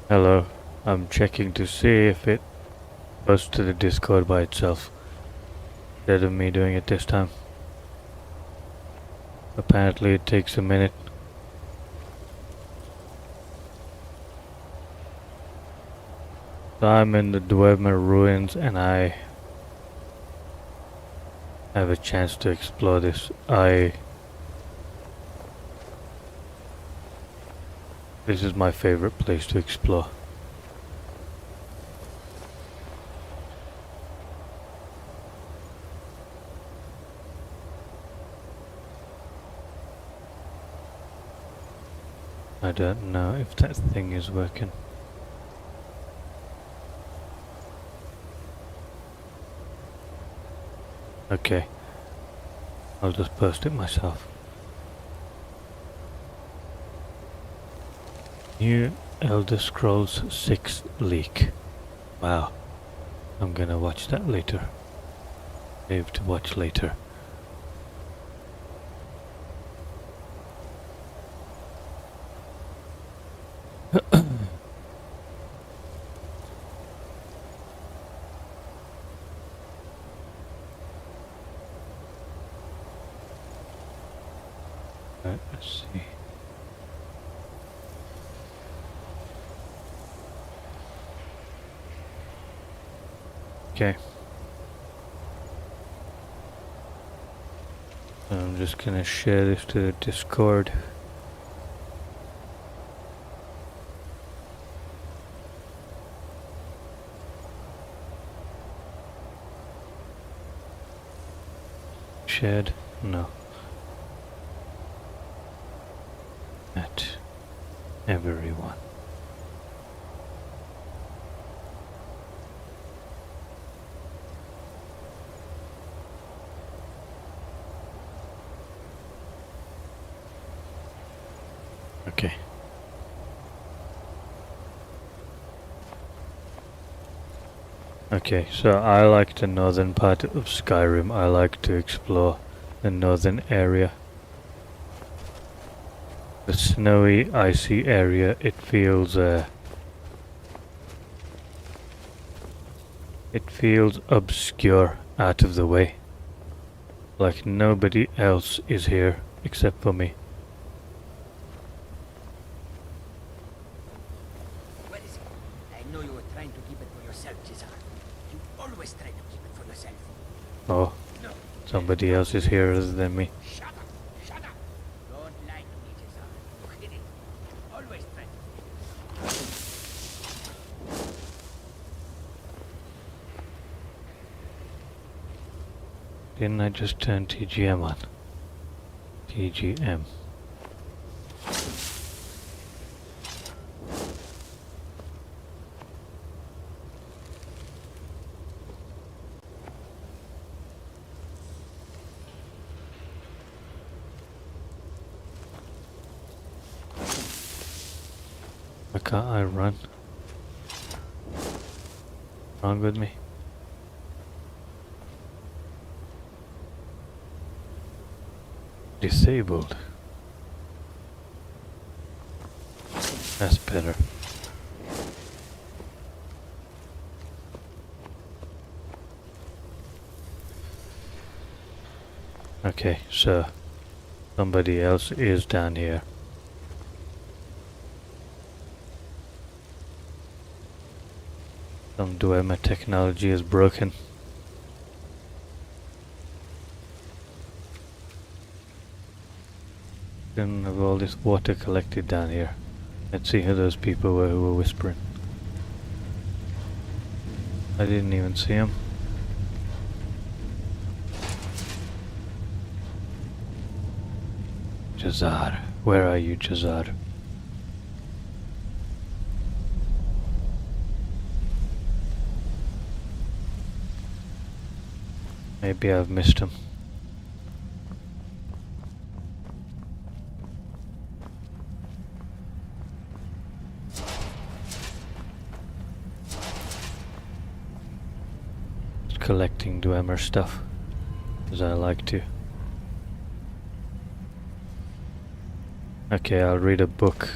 Hello, I'm checking to see if it goes to the Discord by itself, instead of me doing it this time. Apparently it takes a minute. So I'm in the Dwemer ruins and I have a chance to explore this. This is my favorite place to explore. I don't know if that thing is working. Okay, I'll just post it myself. New Elder Scrolls 6 leak. Wow, I'm gonna watch that later. Save to watch later. Let's see. Okay. I'm just gonna share this to the Discord. Shared? No. At everyone. Okay. Okay, so I like the northern part of Skyrim. I like to explore the northern area. The snowy, icy area, it feels obscure, out of the way. Like nobody else is here except for me. What is it? I know you were trying to keep it for yourself, Cesar. You always try to keep it for yourself. Oh, No. somebody else is here other than me. Shut up! Shut up! Don't lie to me, Cesar. You hid it. Always try to. Didn't I just turn TGM on? TGM. Why can't I run? Wrong with me? Disabled. That's better. Okay, so somebody else is down here. Some Dwemer technology is broken. Then have all this water collected down here. Let's see who those people were who were whispering. I didn't even see them. Jazar, where are you, Jazar? Maybe I've missed him. Just collecting Dwemer stuff, as I like to. Okay, I'll read a book.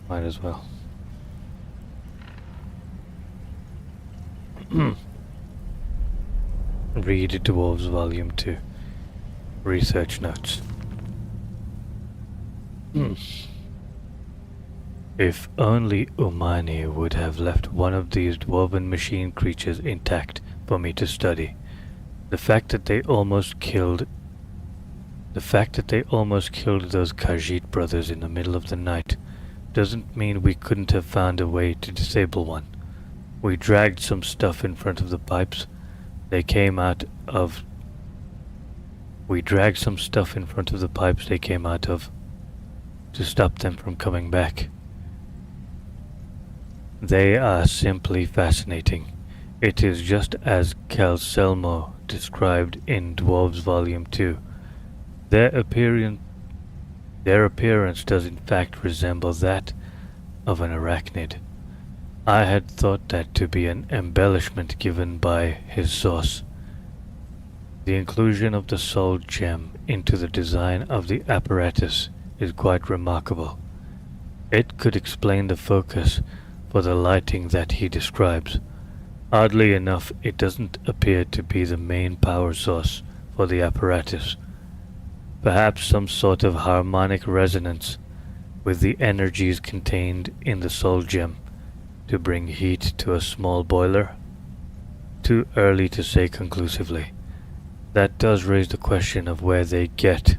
Might as well. Read Dwarves Volume 2. Research notes. If only Umani would have left one of these dwarven machine creatures intact for me to study. The fact that they almost killed those Khajiit brothers in the middle of the night doesn't mean we couldn't have found a way to disable one. We dragged some stuff in front of the pipes they came out of to stop them from coming back. They are simply fascinating. It is just as Calselmo described in Dwarves Volume 2. Their appearance does in fact resemble that of an arachnid. I had thought that to be an embellishment given by his source. The inclusion of the soul gem into the design of the apparatus is quite remarkable. It could explain the focus for the lighting that he describes. Oddly enough, it doesn't appear to be the main power source for the apparatus. Perhaps some sort of harmonic resonance with the energies contained in the soul gem to bring heat to a small boiler? Too early to say conclusively. That does raise the question of where they get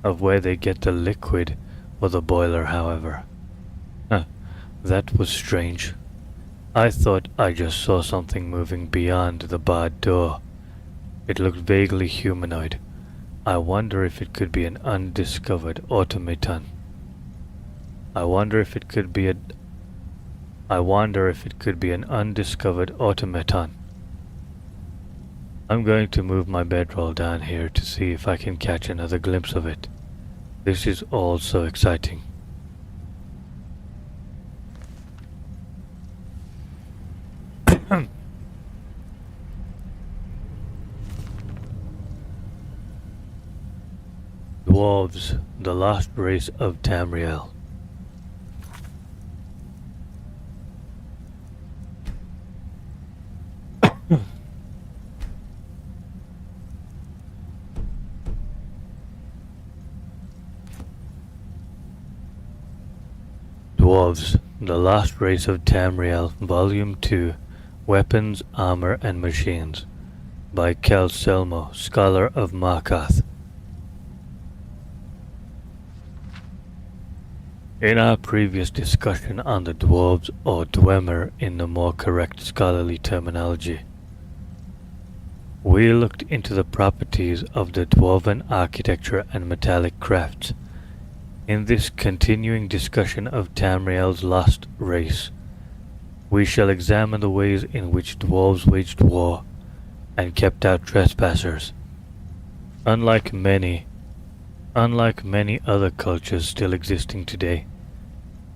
the liquid for the boiler, however. That was strange. I thought I just saw something moving beyond the barred door. It looked vaguely humanoid. I wonder if it could be an undiscovered automaton. I wonder if it could be an undiscovered automaton. I'm going to move my bedroll down here to see if I can catch another glimpse of it. This is all so exciting. Dwarves, the last race of Tamriel. Dwarves, the last race of Tamriel, Volume 2, Weapons, Armor and Machines, by Calselmo, Scholar of Markarth. In our previous discussion on the dwarves, or dwemer in the more correct scholarly terminology, we looked into the properties of the dwarven architecture and metallic crafts. In this continuing discussion of Tamriel's lost race, we shall examine the ways in which dwarves waged war and kept out trespassers. Unlike many other cultures still existing today,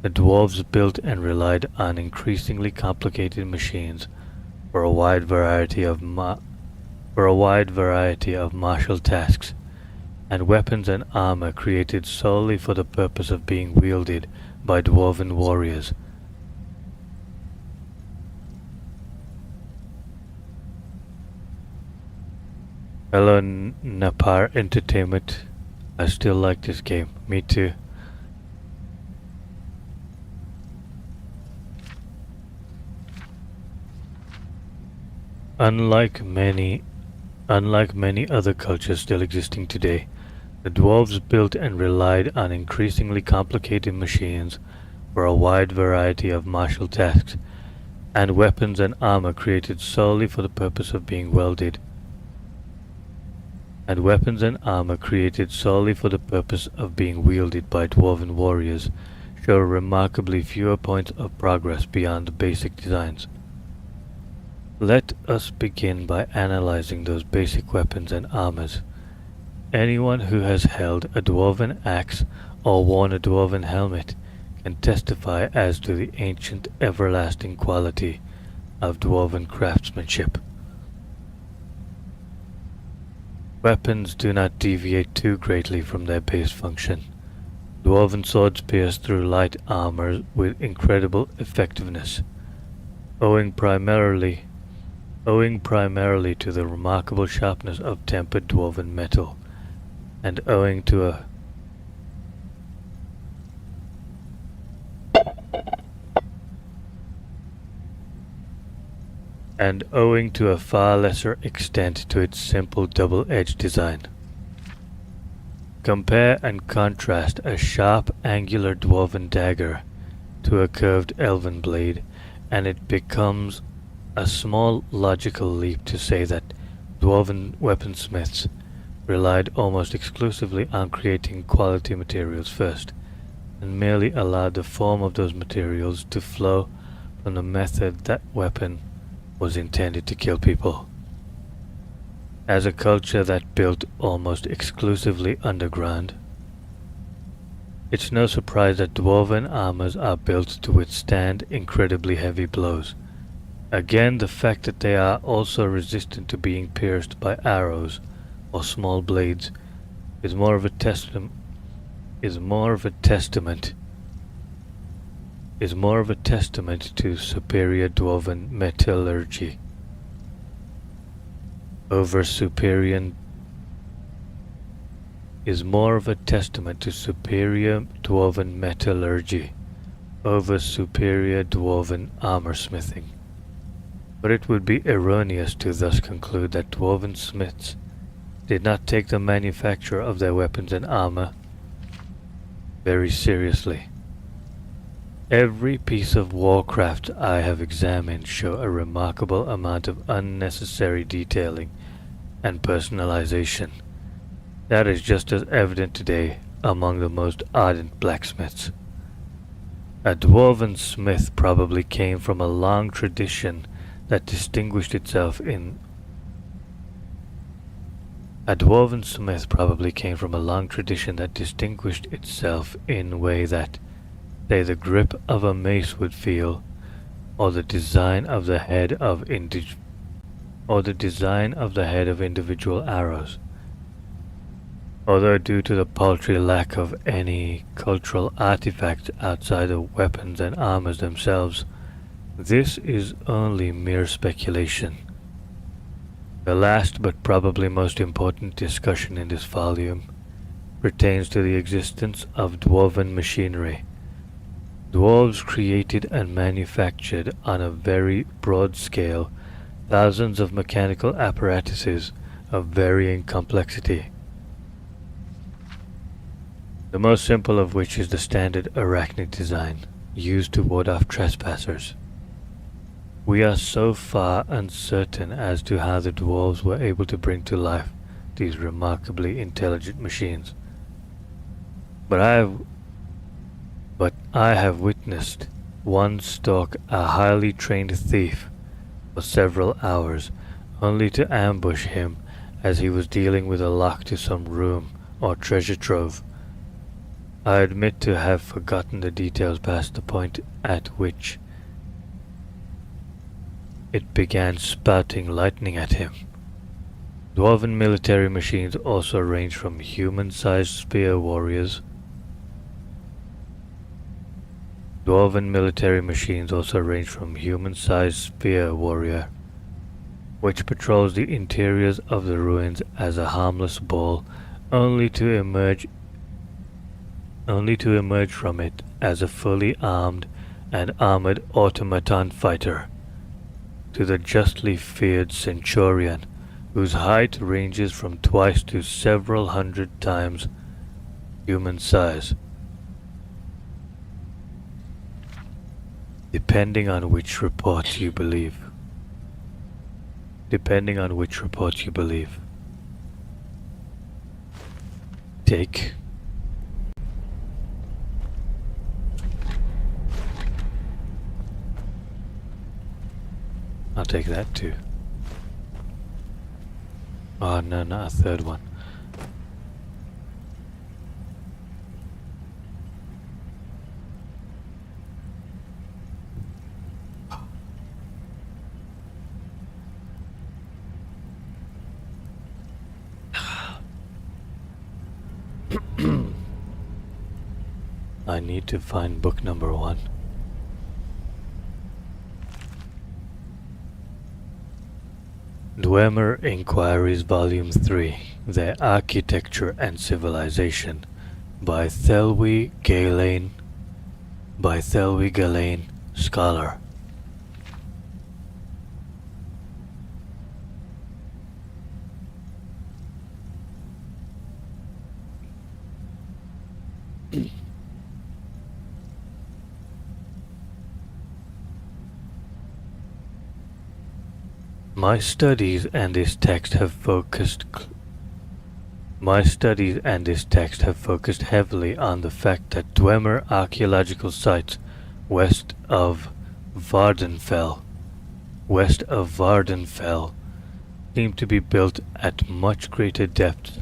the dwarves built and relied on increasingly complicated machines for a wide variety of martial tasks, and weapons and armor created solely for the purpose of being wielded by dwarven warriors. Hello Napar Entertainment. I still like this game. Me too. Unlike many other cultures still existing today, the dwarves built and relied on increasingly complicated machines for a wide variety of martial tasks, and weapons and armor created solely for the purpose of being wielded by dwarven warriors, show remarkably fewer points of progress beyond the basic designs. Let us begin by analyzing those basic weapons and armors. Anyone who has held a dwarven axe or worn a dwarven helmet can testify as to the ancient everlasting quality of dwarven craftsmanship. Weapons do not deviate too greatly from their base function. Dwarven swords pierce through light armor with incredible effectiveness, owing primarily to the remarkable sharpness of tempered dwarven metal, and owing to a far lesser extent to its simple double-edged design. Compare and contrast a sharp, angular dwarven dagger to a curved elven blade, and it becomes a small logical leap to say that dwarven weaponsmiths relied almost exclusively on creating quality materials first, and merely allowed the form of those materials to flow from the method that weapon was intended to kill people. As a culture that built almost exclusively underground, it's no surprise that dwarven armors are built to withstand incredibly heavy blows. Again, the fact that they are also resistant to being pierced by arrows or small blades is more of a testament to superior dwarven metallurgy over superior dwarven armor smithing. But it would be erroneous to thus conclude that dwarven smiths did not take the manufacture of their weapons and armor very seriously. Every piece of warcraft I have examined show a remarkable amount of unnecessary detailing and personalization. That is just as evident today among the most ardent blacksmiths. A dwarven smith probably came from a long tradition that distinguished itself in a way that, say, the grip of a mace would feel, or the design of the head of individual arrows. Although due to the paltry lack of any cultural artifacts outside of weapons and armors themselves, this is only mere speculation. The last but probably most important discussion in this volume pertains to the existence of dwarven machinery. Dwarves created and manufactured on a very broad scale thousands of mechanical apparatuses of varying complexity, the most simple of which is the standard arachnid design used to ward off trespassers. We are so far uncertain as to how the dwarves were able to bring to life these remarkably intelligent machines. But I have witnessed one stalk a highly trained thief for several hours, only to ambush him as he was dealing with a lock to some room or treasure trove. I admit to have forgotten the details past the point at which it began spouting lightning at him. Dwarven military machines also range from human-sized spear warriors. Which patrols the interiors of the ruins as a harmless ball, only to emerge from it as a fully armed and armored automaton fighter, to the justly feared centurion, whose height ranges from twice to several hundred times human size, depending on which report you believe. Take. I'll take that too. Oh no, not a third one. I need to find book number 1. Dwemer Inquiries Volume 3, Their Architecture and Civilization, by Thelwy Galen, Scholar. My studies and this text have focused heavily on the fact that Dwemer archaeological sites west of Vardenfell seem to be built at much greater depth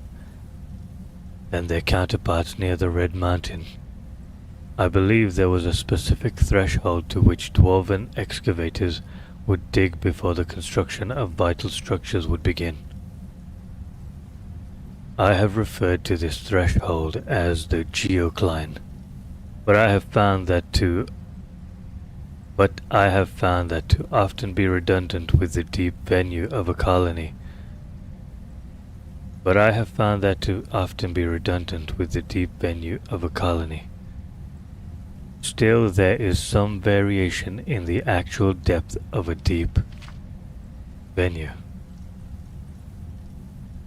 than their counterparts near the Red Mountain. I believe there was a specific threshold to which dwarven excavators would dig before the construction of vital structures would begin. I have referred to this threshold as the geocline, but I have found that to often be redundant with the deep venue of a colony. Still, there is some variation in the actual depth of a deep venue.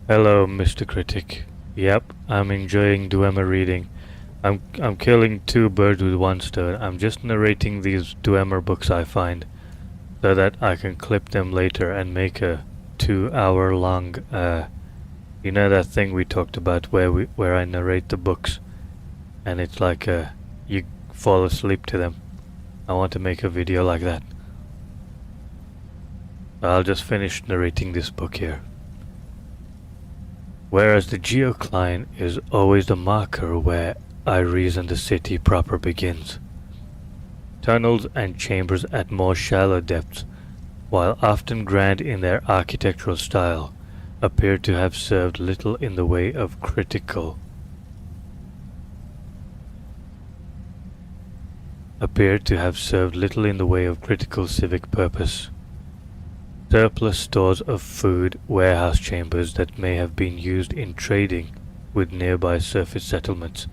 Hello, Mr. Critic. Yep, I'm enjoying Dwemer reading. I'm killing 2 birds with 1 stone. I'm just narrating these Dwemer books I find, so that I can clip them later and make a 2-hour long, you know that thing we talked about where I narrate the books, and it's like you fall asleep to them. I want to make a video like that. I'll just finish narrating this book here. Whereas the geocline is always the marker where I reason the city proper begins. Tunnels and chambers at more shallow depths, while often grand in their architectural style, appear to have served little in the way of critical civic purpose. Surplus stores of food, warehouse chambers that may have been used in trading with nearby surface settlements,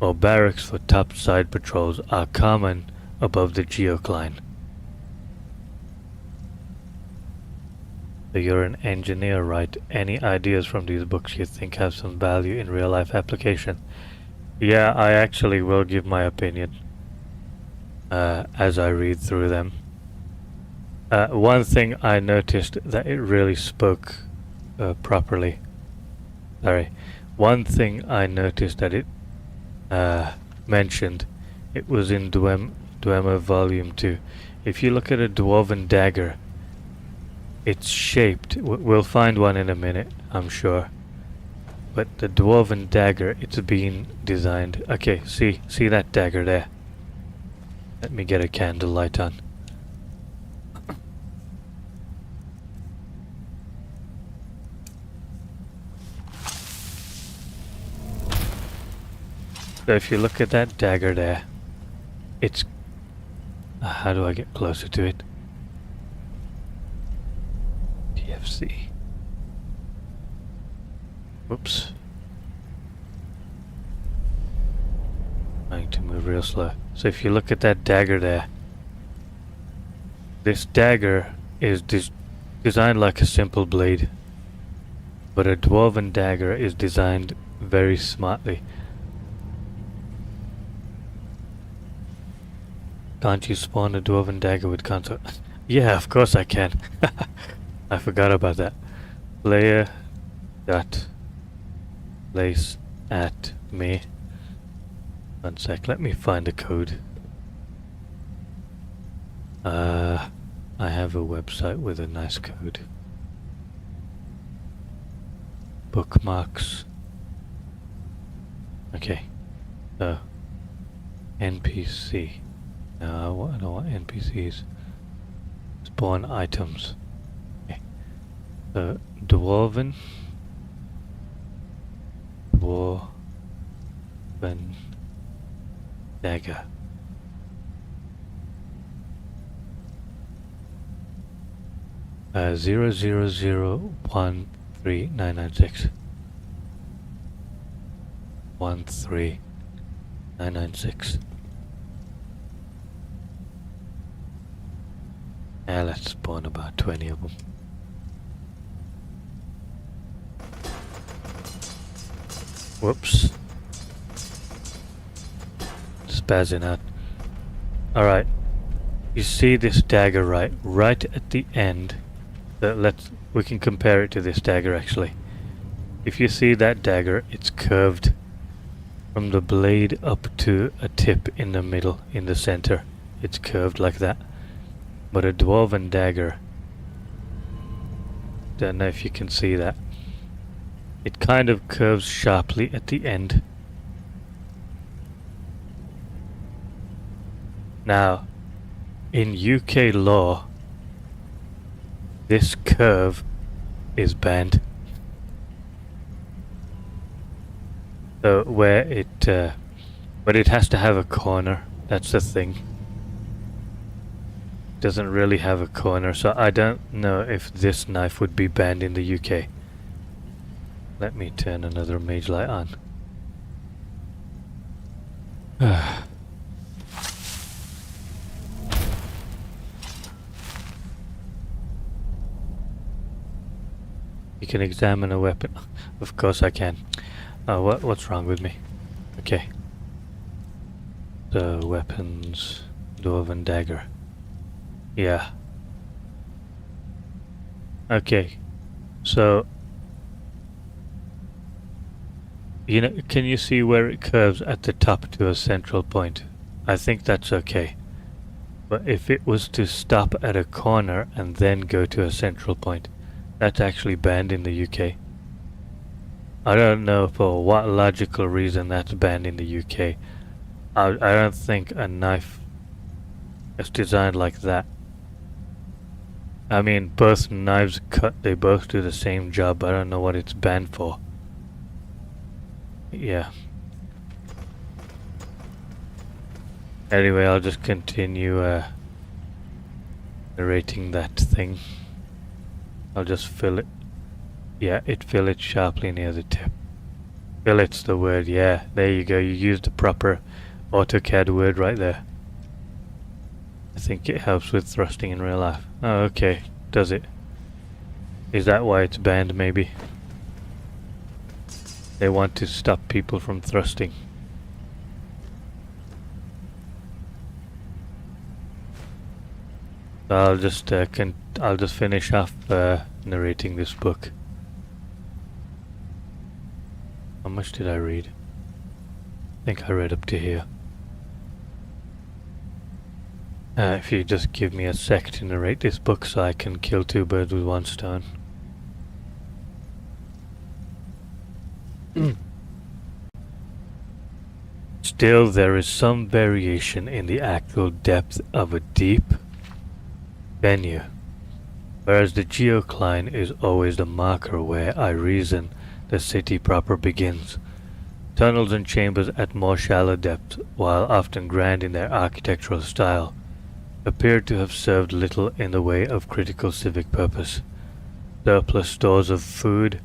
or barracks for topside patrols are common above the geocline. So you're an engineer, right? Any ideas from these books you think have some value in real life application? Yeah, I actually will give my opinion as I read through them. One thing I noticed that it really spoke properly. One thing I noticed that it mentioned, it was in Dwemer Volume 2. If you look at a dwarven dagger, it's shaped, we'll find one in a minute, I'm sure. But the dwarven dagger, it's been designed. Okay, see that dagger there? Let me get a candlelight on. So if you look at that dagger there, it's... how do I get closer to it? TFC. Whoops. I need to move real slow. So if you look at that dagger there, this dagger is designed like a simple blade, but a dwarven dagger is designed very smartly. Can't you spawn a dwarven dagger with console? Yeah, of course I can. I forgot about that. Player dot place at me. 1 sec, let me find the code. I have a website with a nice code. Bookmarks. Okay. So NPC. No, I don't want NPCs. Spawn items. Okay. Dwarven. Dagger. Uh, 000139996. 13996. Yeah, let's spawn about 20 of them. Whoops. Spazzing out. Alright. You see this dagger right at the end. We can compare it to this dagger actually. If you see that dagger, it's curved from the blade up to a tip in the middle, in the center. It's curved like that. But a dwarven dagger, don't know if you can see that. It kind of curves sharply at the end. Now, in UK law, this curve is banned. So but it has to have a corner. That's the thing. Doesn't really have a corner, so I don't know if this knife would be banned in the UK. Let me turn another mage light on. You can examine a weapon. Of course I can. What's wrong with me? Okay. So weapons, dwarven dagger. Yeah. Okay. So you know, can you see where it curves at the top to a central point? I think that's okay. But if it was to stop at a corner and then go to a central point, that's actually banned in the UK. I don't know for what logical reason that's banned in the UK. I don't think a knife is designed like that. I mean, both knives cut, they both do the same job. I don't know what it's banned for. Yeah. Anyway, I'll just continue narrating that thing. I'll just fill it. Yeah, fill it sharply near the tip. Fillet's the word, yeah. There you go, you used the proper AutoCAD word right there. I think it helps with thrusting in real life. Oh, okay. Does it? Is that why it's banned, maybe? They want to stop people from thrusting. I'll just finish off narrating this book. How much did I read? I think I read up to here. If you just give me a sec to narrate this book so I can kill two birds with one stone. Still, there is some variation in the actual depth of a deep venue, whereas the geocline is always the marker where I reason the city proper begins. Tunnels and chambers at more shallow depths, while often grand in their architectural style, appear to have served little in the way of critical civic purpose. Surplus stores of food,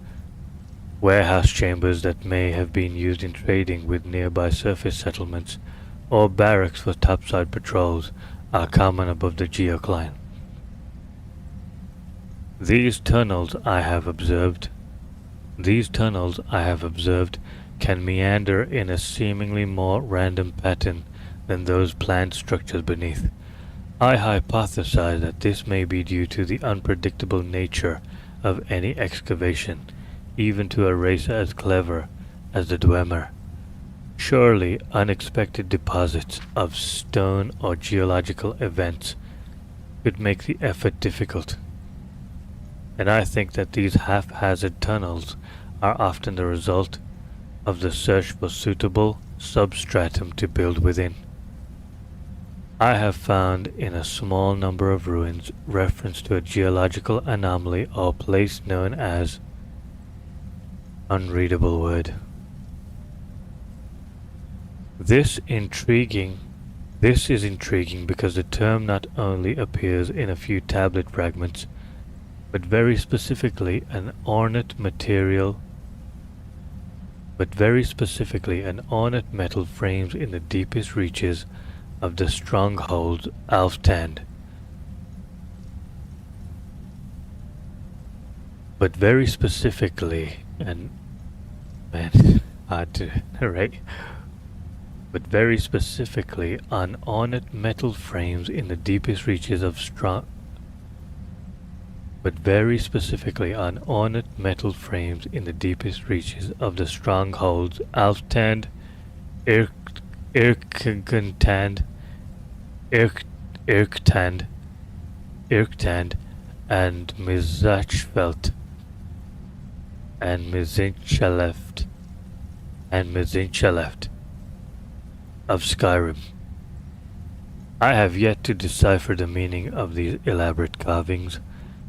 warehouse chambers that may have been used in trading with nearby surface settlements, or barracks for topside patrols are common above the geocline. These tunnels I have observed can meander in a seemingly more random pattern than those planned structures beneath. I hypothesize that this may be due to the unpredictable nature of any excavation, even to a race as clever as the Dwemer. Surely unexpected deposits of stone or geological events could make the effort difficult. And I think that these haphazard tunnels are often the result of the search for suitable substratum to build within. I have found in a small number of ruins reference to a geological anomaly or place known as unreadable word. This is intriguing because the term not only appears in a few tablet fragments, but very specifically an ornate metal frames in the deepest reaches of the stronghold Alftand. But very specifically an man hard to narrate. But very specifically on ornate metal frames in the deepest reaches of the strongholds Alftand, Irkentand, Irktand, and Mizachfeld, and Mizinchaleft of Skyrim. I have yet to decipher the meaning of these elaborate carvings,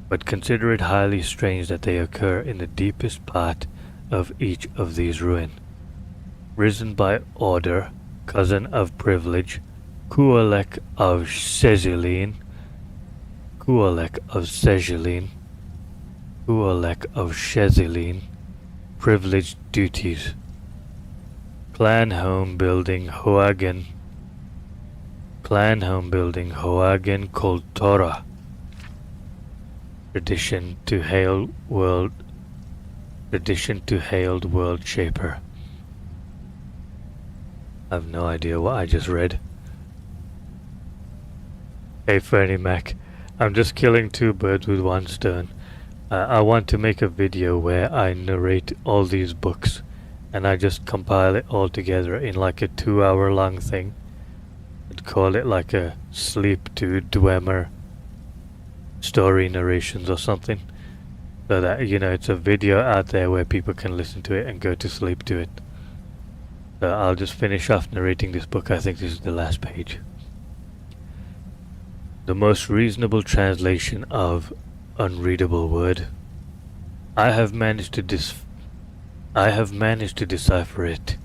but consider it highly strange that they occur in the deepest part of each of these ruins. Risen by order, cousin of privilege, Kualek of Sezilin, privileged duties. Clan home building Hoagen Koltora. Tradition to hailed world shaper. I have no idea what I just read. Hey Fernie Mac, I'm just killing two birds with one stone. I want to make a video where I narrate all these books and I just compile it all together in like a 2-hour long thing. I'd call it like a sleep to Dwemer story narrations or something. So that, it's a video out there where people can listen to it and go to sleep to it. So I'll just finish off narrating this book. I think this is the last page. The most reasonable translation of unreadable word. I have managed to decipher it.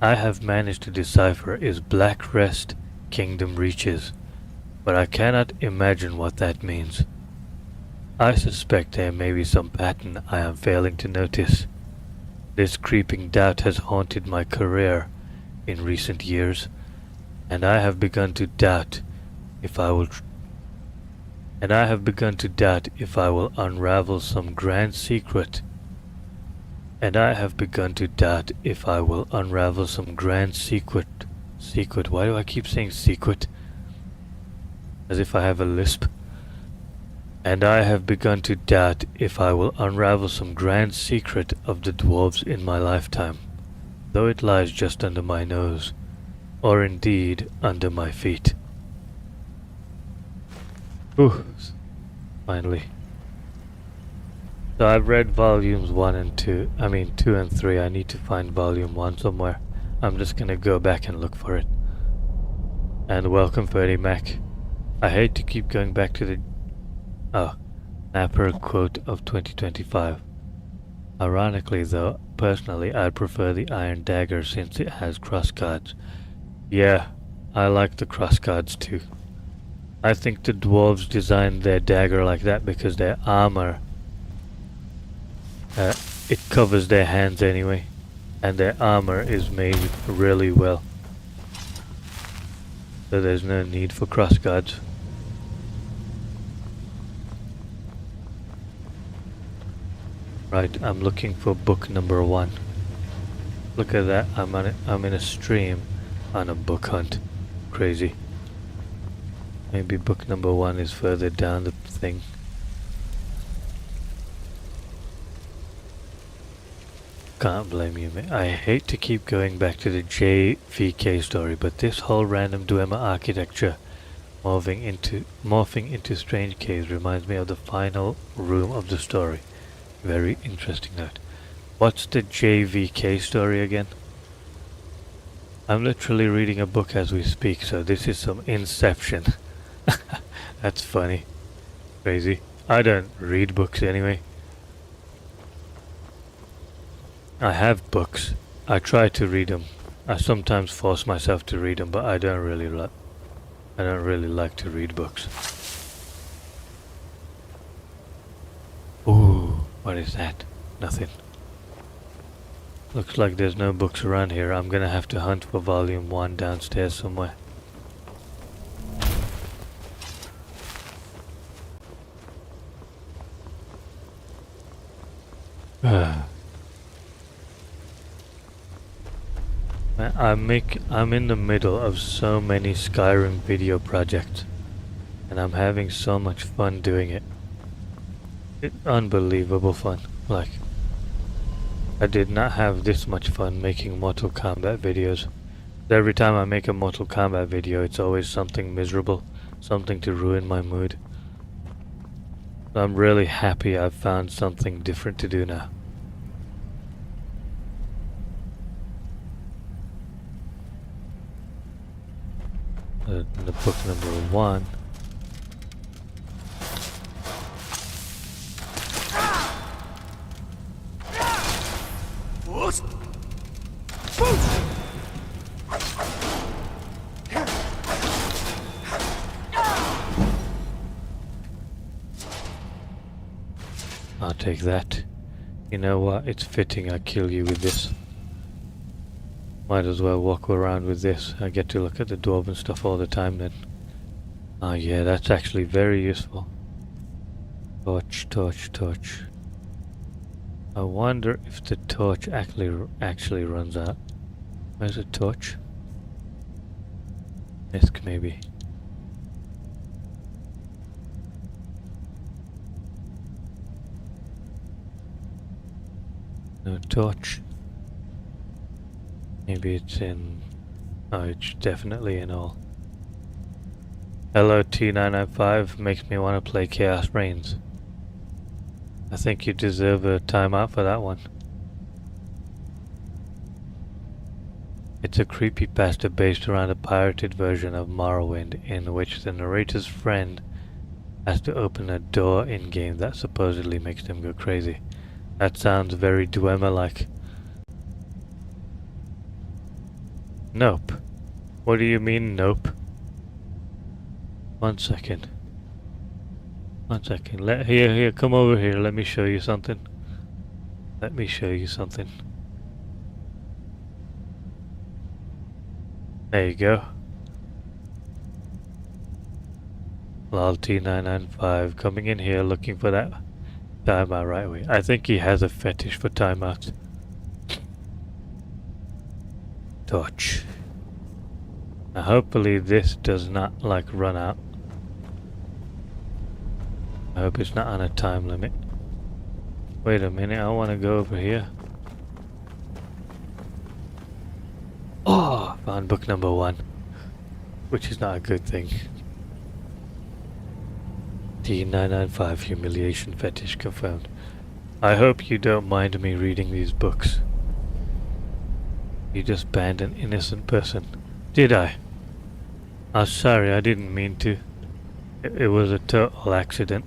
I have managed to decipher is Black Rest Kingdom Reaches, but I cannot imagine what that means. I suspect there may be some pattern I am failing to notice. This creeping doubt has haunted my career in recent years, and I have begun to doubt if I will unravel some grand secret. Why do I keep saying secret? As if I have a lisp. And I have begun to doubt if I will unravel some grand secret of the dwarves in my lifetime, though it lies just under my nose, or indeed under my feet. Ooh, finally. So I've read volumes 2 and 3. I need to find volume 1 somewhere. I'm just gonna go back and look for it. And welcome Ferdy Mac. I hate to keep going back to the Napper quote of 2025. Ironically though, personally I'd prefer the iron dagger since it has crossguards. Yeah, I like the crossguards too. I think the dwarves designed their dagger like that because their armor, it covers their hands anyway, and their armor is made really well. So there's no need for crossguards. Right, I'm looking for book number 1. Look at that, I'm in a stream on a book hunt. Crazy. Maybe book number 1 is further down the thing. Can't blame you, mate. I hate to keep going back to the JVK story, but this whole random Dwemer architecture morphing into strange caves reminds me of the final room of the story. Very interesting note. What's the JVK story again? I'm literally reading a book as we speak, so this is some Inception. That's funny. Crazy. I don't read books anyway. I have books. I try to read them I sometimes force myself to read them, but I don't really like to read books. Ooh, what is that? Nothing. Looks like there's no books around here. I'm gonna have to hunt for volume 1 downstairs somewhere. I'm in the middle of so many Skyrim video projects, and I'm having so much fun doing it. It's unbelievable fun. Like, I did not have this much fun making Mortal Kombat videos. Every time I make a Mortal Kombat video, it's always something miserable, something to ruin my mood. I'm really happy I've found something different to do now. The book number 1. I'll take that. You know what? It's fitting I kill you with this. Might as well walk around with this. I get to look at the dwarven stuff all the time then. Oh yeah, that's actually very useful. Torch, torch, torch. I wonder if the torch actually runs out. Where's the torch? Misc maybe. No torch. Maybe it's in... Oh, it's definitely in all. Hello T995, makes me want to play Chaos Reigns. I think you deserve a timeout for that one. It's a creepypasta based around a pirated version of Morrowind in which the narrator's friend has to open a door in-game that supposedly makes them go crazy. That sounds very Dwemer-like. Nope. What do you mean, nope? 1 second. 1 second. Here, come over here. Let me show you something. Let me show you something. There you go. Lol T995 coming in here looking for that timeout right away. I think he has a fetish for timeouts. Torch. Now hopefully this does not run out. I hope it's not on a time limit. Wait a minute, I want to go over here. Oh, found book number 1. Which is not a good thing. T995 humiliation fetish confirmed. I hope you don't mind me reading these books. You just banned an innocent person. Did I? I'm sorry, I didn't mean to. It was a total accident.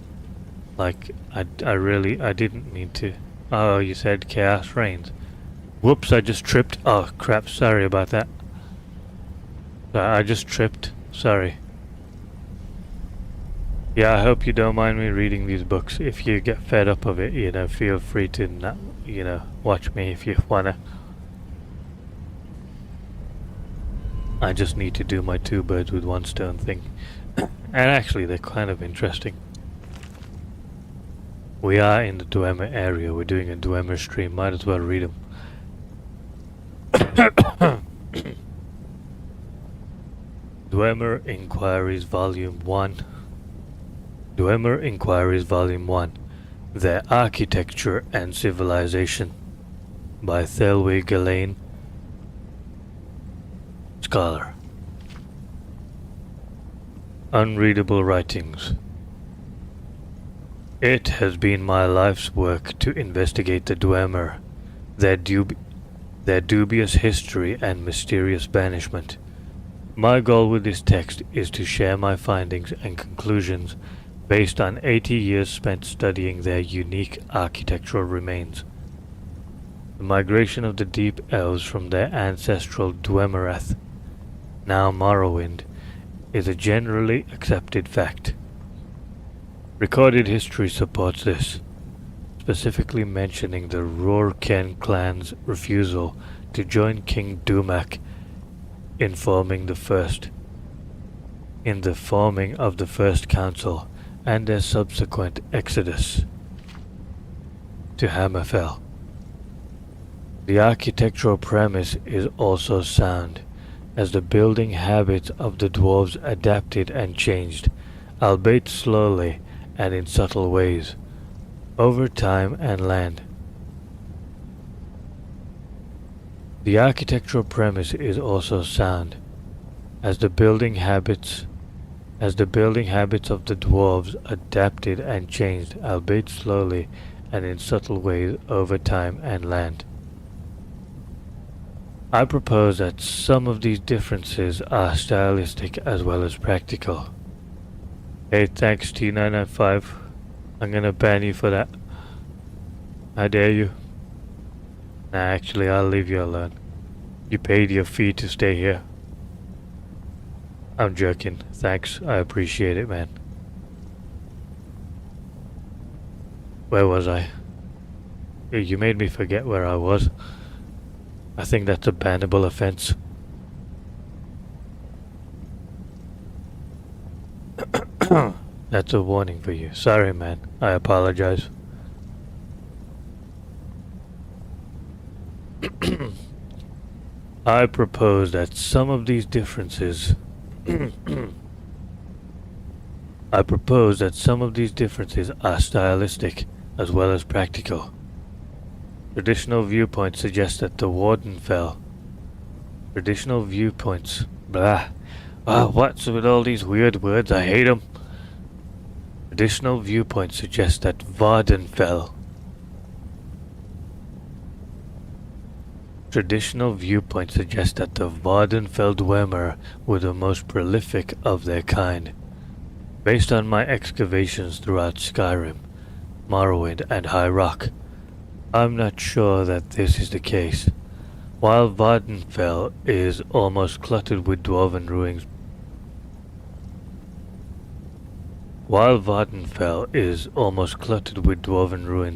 Like, I didn't mean to. Oh, you said Chaos Reigns. Whoops, I just tripped. Oh, crap, sorry about that. I just tripped. Sorry. Yeah, I hope you don't mind me reading these books. If you get fed up of it, you know, feel free to not, you know, watch me if you wanna. I just need to do my 2 birds with 1 stone thing. And actually, they're kind of interesting. We are in the Dwemer area. We're doing a Dwemer stream. Might as well read them. Dwemer Inquiries Volume 1. Dwemer Inquiries Volume 1. Their Architecture and Civilization. By Thelwy Ghislaine. Scholar. Unreadable Writings. It has been my life's work to investigate the Dwemer, their dubious history and mysterious banishment. My goal with this text is to share my findings and conclusions based on 80 years spent studying their unique architectural remains. The the migration of the deep elves from their ancestral Dwemereth, now Morrowind, is a generally accepted fact. Recorded history supports this, specifically mentioning the Rorken clan's refusal to join King Dumak in forming the forming of the First Council and their subsequent exodus to Hammerfell. The architectural premise is also sound, as the building habits of the dwarves adapted and changed, albeit slowly and in subtle ways, over time and land. The architectural premise is also sound, as the building habits of the dwarves adapted and changed, albeit slowly and in subtle ways over time and land. I propose that some of these differences are stylistic as well as practical. Hey, thanks T995. I'm gonna ban you for that. How dare you? Nah, actually I'll leave you alone. You paid your fee to stay here. I'm joking. Thanks, I appreciate it, man. Where was I? You made me forget where I was. I think that's a bannable offense. That's a warning for you. Sorry, man. I apologize. I propose that some of these differences are stylistic as well as practical. Traditional viewpoints suggest that the Wardenfell. Traditional viewpoints. Blah. What's with all these weird words? I hate them. Traditional viewpoints suggest that Vardenfell. Traditional viewpoints suggest that the Vardenfell Dwemer were the most prolific of their kind. Based on my excavations throughout Skyrim, Morrowind, and High Rock, I'm not sure that this is the case. While Vardenfell is almost cluttered with dwarven ruins,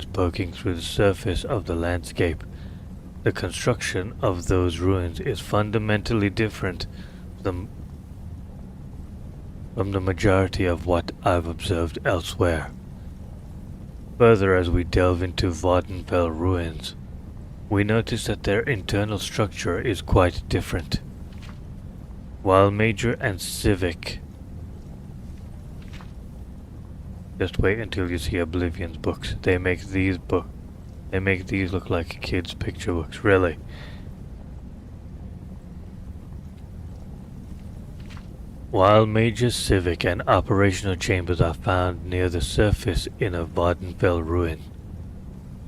poking through the surface of the landscape, the construction of those ruins is fundamentally different from the majority of what I've observed elsewhere. Further, as we delve into Vardenfell ruins, we notice that their internal structure is quite different. While major and civic... Just wait until you see Oblivion's books. They make these look like kids' picture books, really. While major civic and operational chambers are found near the surface in a Vardenfell ruin,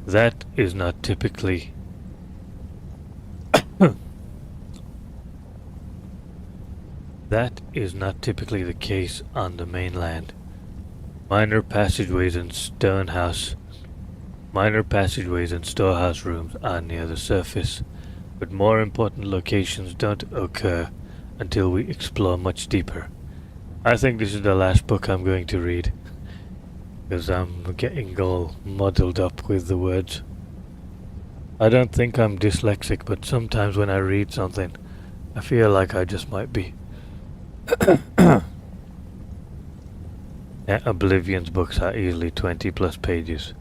that is not typically the case on the mainland. Minor passageways and storehouse rooms are near the surface, but more important locations don't occur until we explore much deeper. I think this is the last book I'm going to read, because I'm getting all muddled up with the words. I don't think I'm dyslexic, but sometimes when I read something, I feel like I just might be. Oblivion's books are easily 20 plus pages.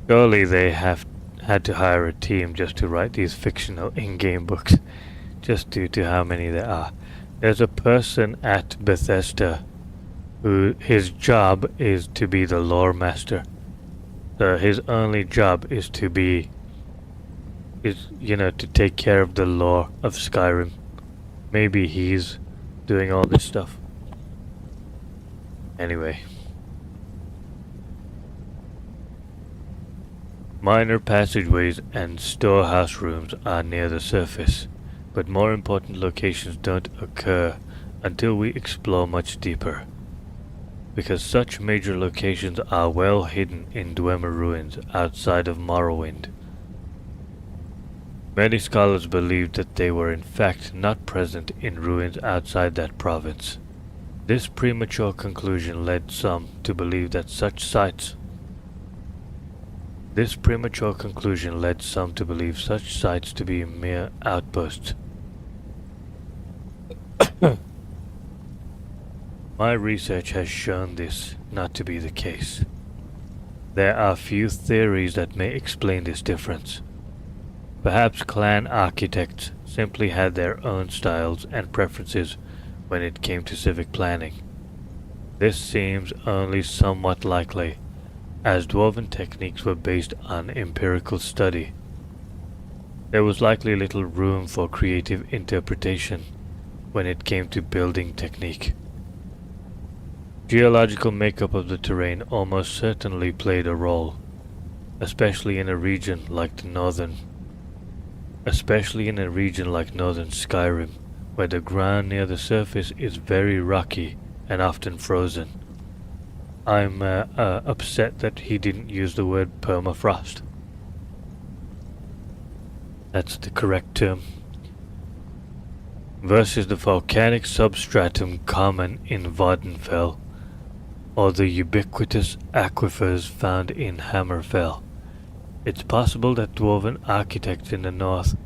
Surely they had to hire a team just to write these fictional in-game books, just due to how many there are. There's a person at Bethesda who his job is to be the lore master. So his only job is to take care of the lore of Skyrim. Maybe he's doing all this stuff. Anyway. Minor passageways and storehouse rooms are near the surface, but more important locations don't occur until we explore much deeper. Because such major locations are well hidden in Dwemer ruins outside of Morrowind, Many scholars believed that they were in fact not present in ruins outside that province. This premature conclusion led some to believe that such sites to be mere outposts. My research has shown this not to be the case. There are few theories that may explain this difference. Perhaps clan architects simply had their own styles and preferences when it came to civic planning. This seems only somewhat likely, as dwarven techniques were based on empirical study. There was likely little room for creative interpretation when it came to building technique. Geological makeup of the terrain almost certainly played a role, especially in a region like northern Skyrim, where the ground near the surface is very rocky and often frozen. I'm upset that he didn't use the word permafrost. That's the correct term. Versus the volcanic substratum common in Vardenfell, or the ubiquitous aquifers found in Hammerfell. It's possible that dwarven architects in the north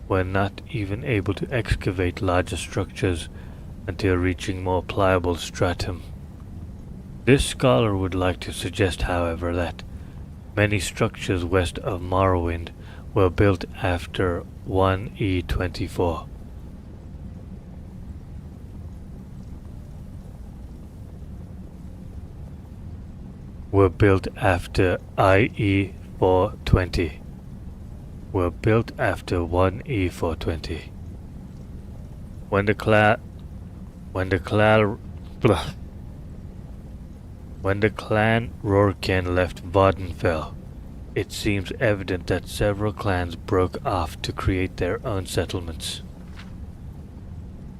were not even able to excavate larger structures until reaching more pliable stratum. This scholar would like to suggest, however, that many structures west of Morrowind were built after 1E24. Were built after IE420. Were built after 1E420. When the clan Rorken left Vardenfell, it seems evident that several clans broke off to create their own settlements,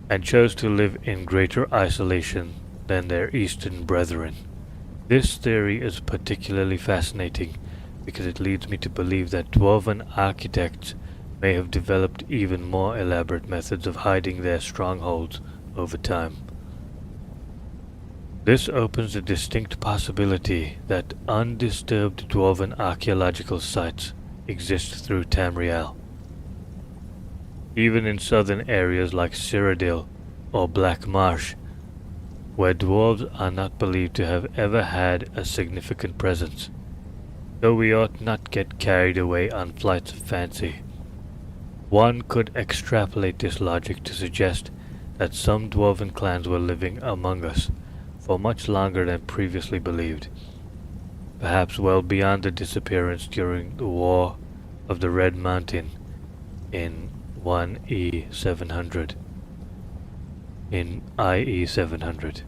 and chose to live in greater isolation than their eastern brethren. This theory is particularly fascinating because it leads me to believe that dwarven architects may have developed even more elaborate methods of hiding their strongholds over time. This opens a distinct possibility that undisturbed dwarven archaeological sites exist through Tamriel. Even in southern areas like Cyrodiil or Black Marsh, where dwarves are not believed to have ever had a significant presence, though we ought not get carried away on flights of fancy. One could extrapolate this logic to suggest that some dwarven clans were living among us for much longer than previously believed, perhaps well beyond the disappearance during the War of the Red Mountain in 1E700. In IE700.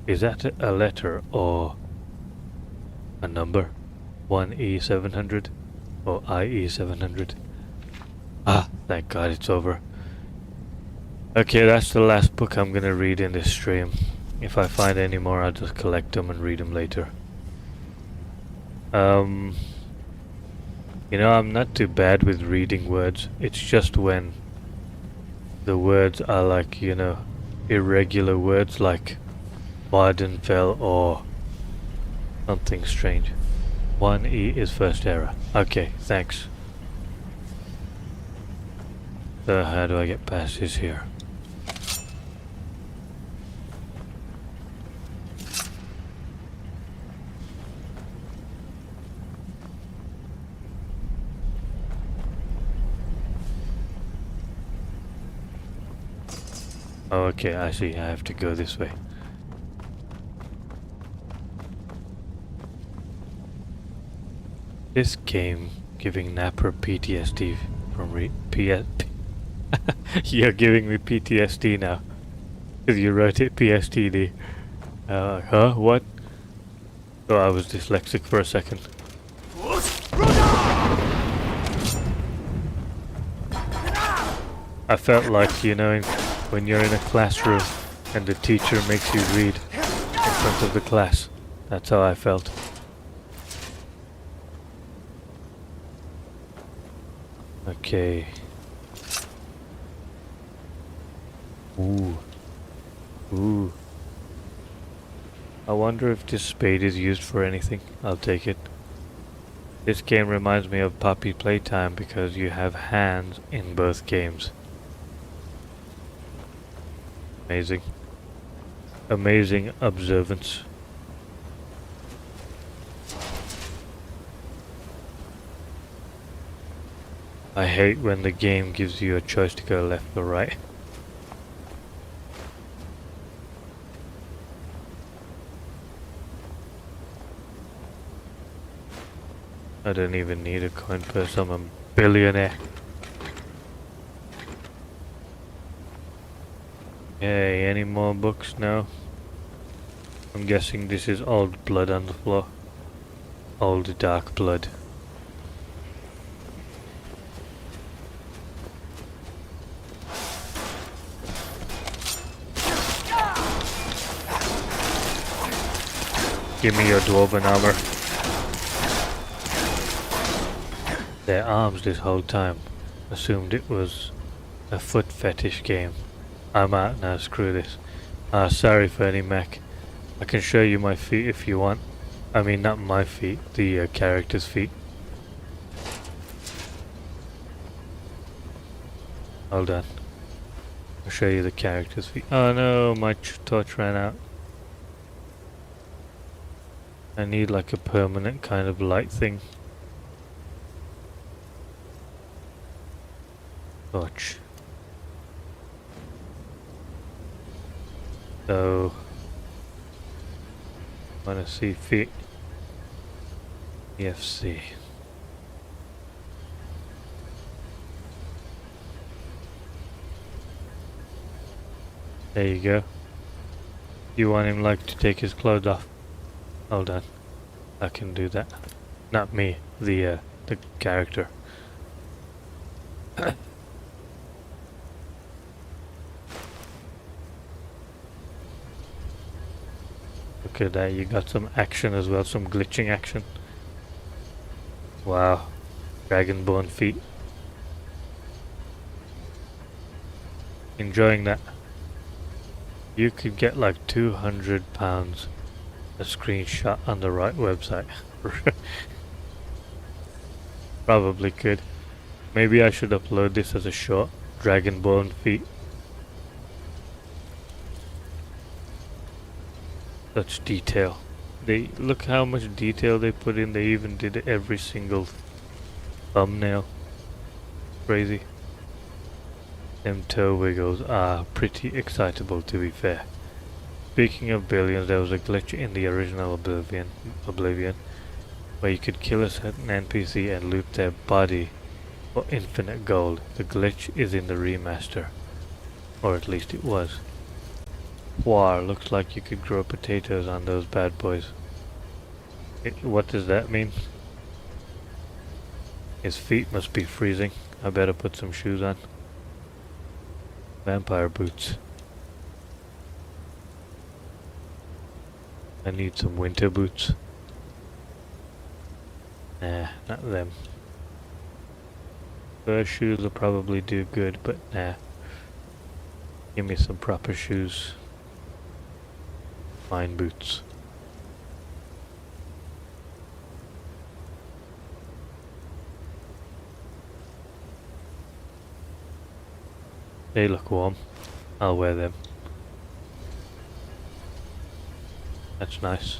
Is that a letter or a number? 1E700 or IE700? Ah, thank God it's over. Okay, that's the last book I'm gonna read in this stream. If I find any more, I'll just collect them and read them later. You know, I'm not too bad with reading words. It's just when the words are like, you know, irregular words like Vardenfell or something strange. 1E is first error. Okay, thanks. So how do I get past this here? Oh, okay, I see. I have to go this way. This game giving Napper PTSD from You're giving me PTSD now. Because you wrote it PSTD. Huh? What? Oh, I was dyslexic for a second. I felt like, you know, when you're in a classroom and the teacher makes you read in front of the class. That's how I felt. Okay. Ooh. Ooh. I wonder if this spade is used for anything. I'll take it. This game reminds me of Puppy Playtime because you have hands in both games. Amazing. Amazing observance. I hate when the game gives you a choice to go left or right. I don't even need a coin purse, I'm a billionaire. Yay, any more books now? I'm guessing this is old blood on the floor. Old dark blood. Give me your dwarven armor. Their arms this whole time. Assumed it was a foot fetish game. I'm out now, screw this. Sorry for any mech. I can show you my feet if you want. I mean, not my feet, the character's feet. Hold on. I'll show you the character's feet. Oh no, my torch ran out. I need like a permanent kind of light thing. Torch. So, wanna see feet? EFC. There you go. You want him like to take his clothes off? Hold on. I can do that. Not me, the character. Look at that, you got some action as well, some glitching action. Wow. Dragonborn feet. Enjoying that. You could get like £200 a screenshot on the right website. Probably could. Maybe I should upload this as a short. Dragonborn feet. Such detail. They look how much detail they put in. They even did every single thumbnail. Crazy. Them toe wiggles are pretty excitable, to be fair. Speaking of billions, there was a glitch in the original Oblivion where you could kill a certain NPC and loot their body for infinite gold. The glitch is in the remaster. Or at least it was. Wow, looks like you could grow potatoes on those bad boys. What does that mean? His feet must be freezing. I better put some shoes on. Vampire boots. I need some winter boots. Nah, not them. Fur shoes will probably do good, but nah. Give me some proper shoes. Fine boots. They look warm. I'll wear them. That's nice.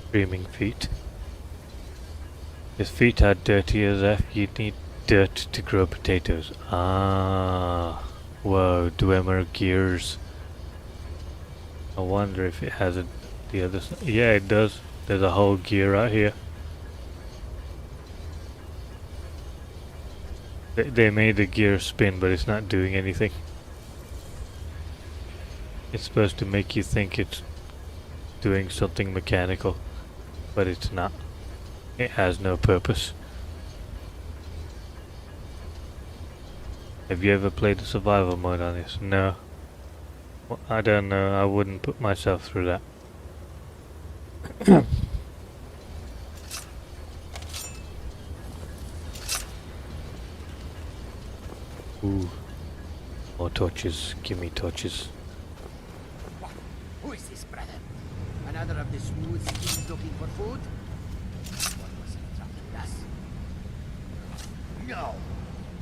Screaming feet. His feet are dirty as F. You'd need dirt to grow potatoes. Ah. Whoa, Dwemer gears. I wonder if it has the other side. Yeah, it does. There's a whole gear out here. They made the gear spin, but it's not doing anything. It's supposed to make you think it's doing something mechanical, but it's not. It has no purpose. Have you ever played the survival mode on this? No. Well, I don't know. I wouldn't put myself through that. Ooh. More torches. Give me torches. What? Who is this, brother? Another of the smooth skins looking for food? What was he trying us? No!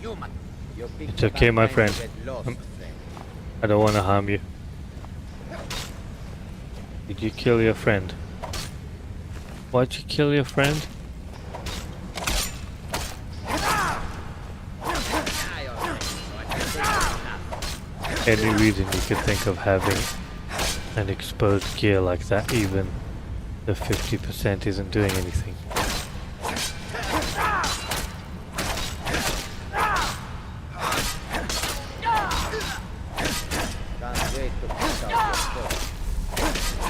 Human! You picked It's the okay, bad my kind friend. to get lost, Um, friend. I don't want to harm you. Did you kill your friend? Why'd you kill your friend? Any reason you could think of having an exposed gear like that, even the 50% isn't doing anything. Can't wait to pick out your foot.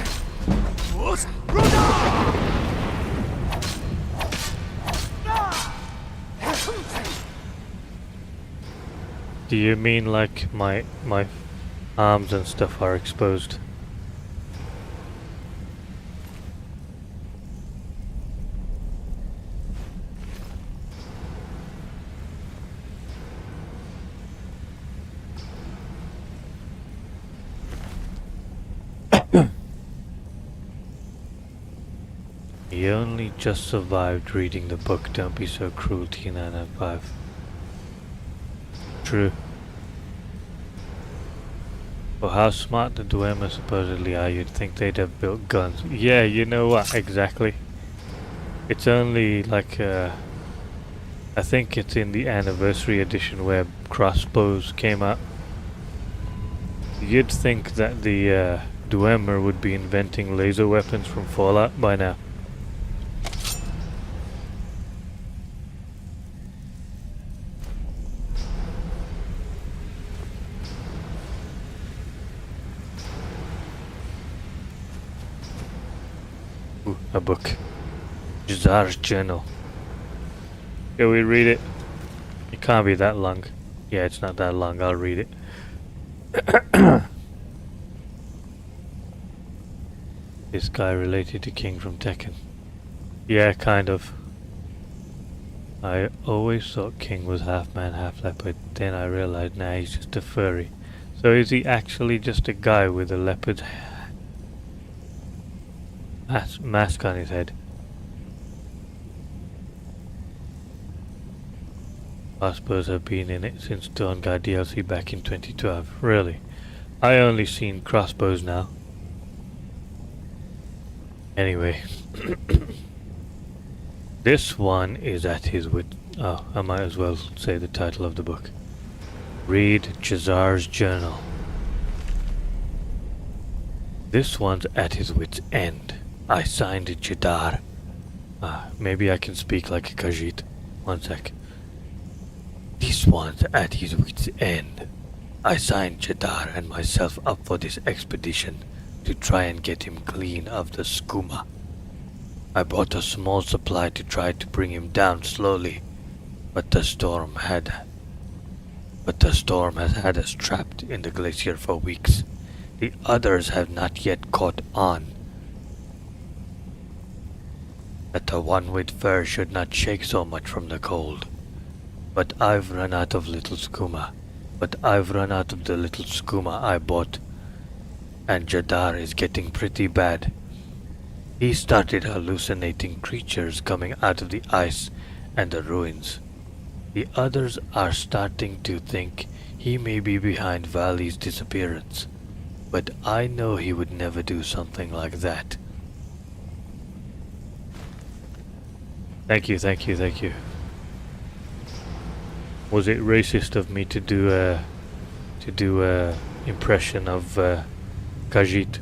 Do you mean like my arms and stuff are exposed? You only just survived reading the book. Don't be so cruel, T995. True. For how smart the Dwemer supposedly are, you'd think they'd have built guns. Yeah, you know what, exactly. It's only like, I think it's in the anniversary edition where crossbows came out. You'd think that the Dwemer would be inventing laser weapons from Fallout by now. Ooh, a book. Jazar's journal. Can we read it? It can't be that long. Yeah, it's not that long. I'll read it. This guy related to King from Tekken. Yeah, kind of. I always thought King was half man, half leopard. Then I realized now he's just a furry. So is he actually just a guy with a leopard mask on his head? Crossbows have been in it since Dawn Guard DLC back in 2012. Really? I only seen crossbows now. Anyway. This one is at his wit. Oh, I might as well say the title of the book. Read Jazar's journal. This one's at his wit's end. I signed Jadar. Maybe I can speak like a Khajiit. One sec. This one's at his wit's end. I signed Jadar and myself up for this expedition to try and get him clean of the skooma. I bought a small supply to try to bring him down slowly, but the storm has had us trapped in the glacier for weeks. The others have not yet caught on that the one with fur should not shake so much from the cold. But I've run out of the little skooma I bought, and Jadar is getting pretty bad. He started hallucinating creatures coming out of the ice and the ruins. The others are starting to think he may be behind Valley's disappearance, but I know he would never do something like that. Thank you. Was it racist of me to do a impression of Khajiit?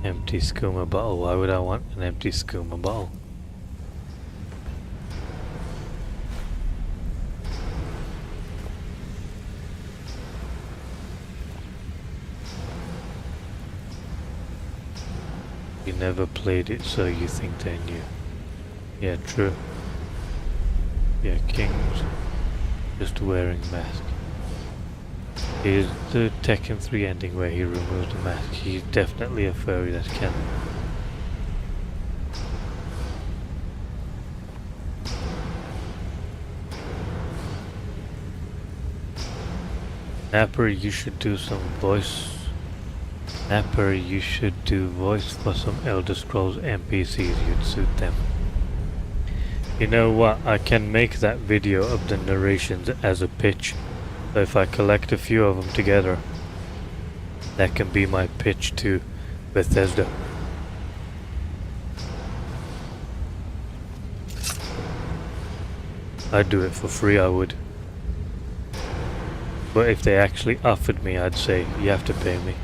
Empty skooma bottle. Why would I want an empty skooma bottle? You never played it, so you think they knew. Yeah, true. Yeah, King's just wearing mask. is the Tekken 3 ending where he removed the mask. He's definitely a furry, that's canon. Napper, you should do some voice. Napper, you should do voice for some Elder Scrolls NPCs, you'd suit them. You know what, I can make that video of the narrations as a pitch. So if I collect a few of them together, that can be my pitch to Bethesda. I'd do it for free, I would. But if they actually offered me, I'd say, you have to pay me.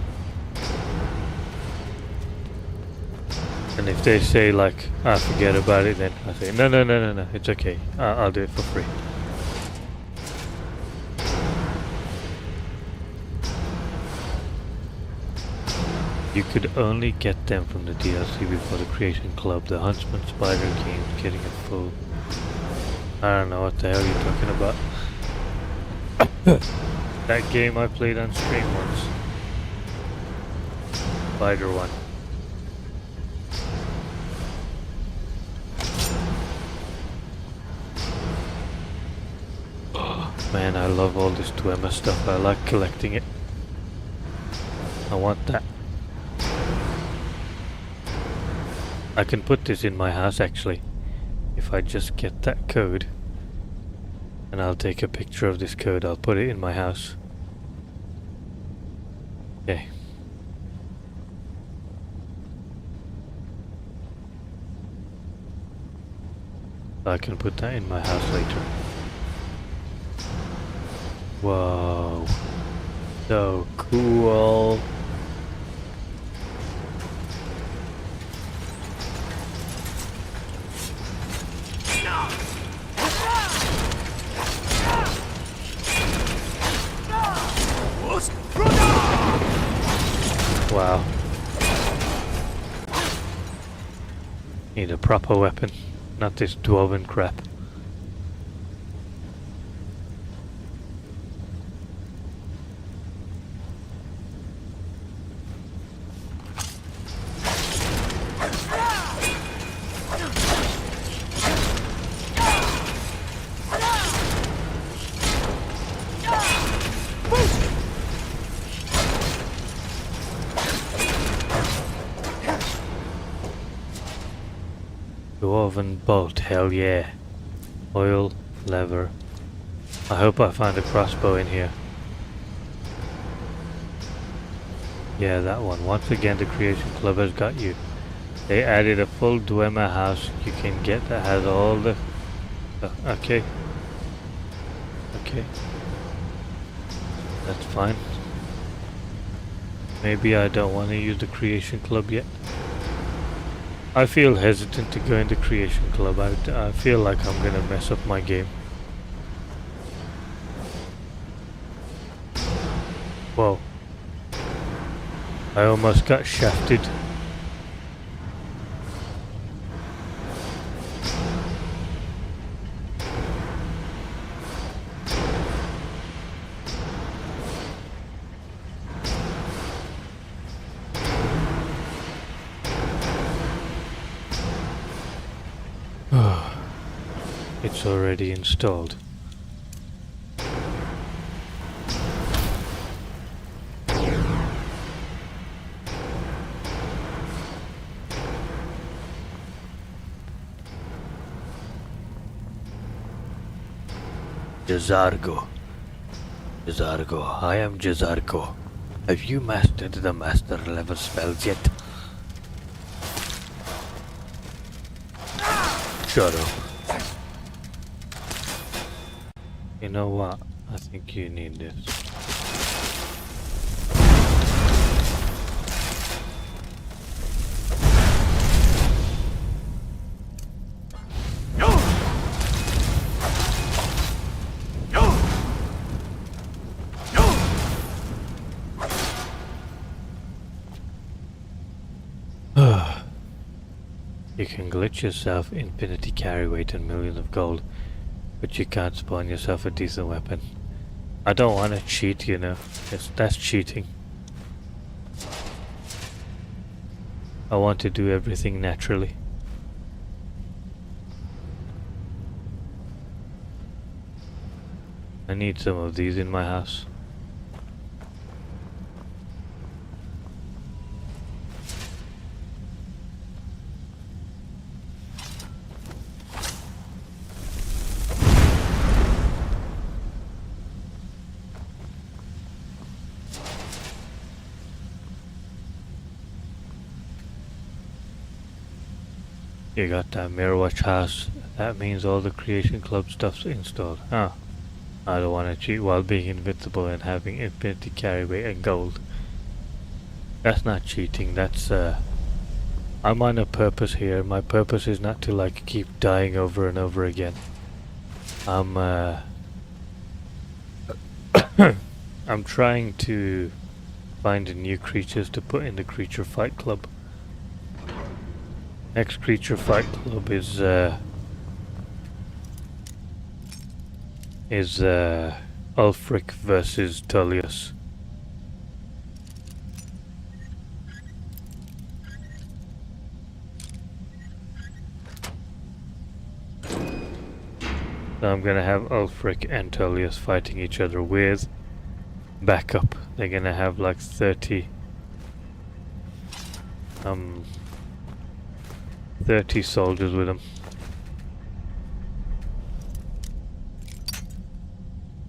And if they say like, forget about it, then I say, no, it's okay. I'll do it for free. You could only get them from the DLC before the Creation Club. The Huntsman Spider game getting a full... I don't know what the hell you're talking about. That game I played on stream once. Spider one. Oh, man, I love all this Dwemer stuff. I like collecting it. I want that. I can put this in my house actually, if I just get that code, and I'll take a picture of this code, I'll put it in my house. Okay. I can put that in my house later. Whoa. So cool. Wow. Need a proper weapon, not this dwarven crap. Dwarven bolt, hell yeah. Oil, lever. I hope I find a crossbow in here. Yeah, that one. Once again, the Creation Club has got you. They added a full Dwemer house you can get that has all the... okay. Okay. That's fine. Maybe I don't want to use the Creation Club yet. I feel hesitant to go into Creation Club. I feel like I'm gonna mess up my game. Whoa. I almost got shafted. It's already installed. Jazargo. Jazargo, I am Jazargo. Have you mastered the master level spells yet? Shut up. You know what? I think you need this. You can glitch yourself infinity carry weight and millions of gold, but you can't spawn yourself a decent weapon. I don't want to cheat, you know. That's cheating. I want to do everything naturally. I need some of these in my house. You got that Mirrorwatch house. That means all the Creation Club stuff's installed. Huh. I don't want to cheat while being invincible and having infinity carry weight and gold. That's not cheating, that's I'm on a purpose here. My purpose is not to like keep dying over and over again. I'm I'm trying to find new creatures to put in the Creature Fight Club. Next Creature Fight Club is Ulfric versus Tullius. So I'm gonna have Ulfric and Tullius fighting each other with backup. They're gonna have like 30 soldiers with them.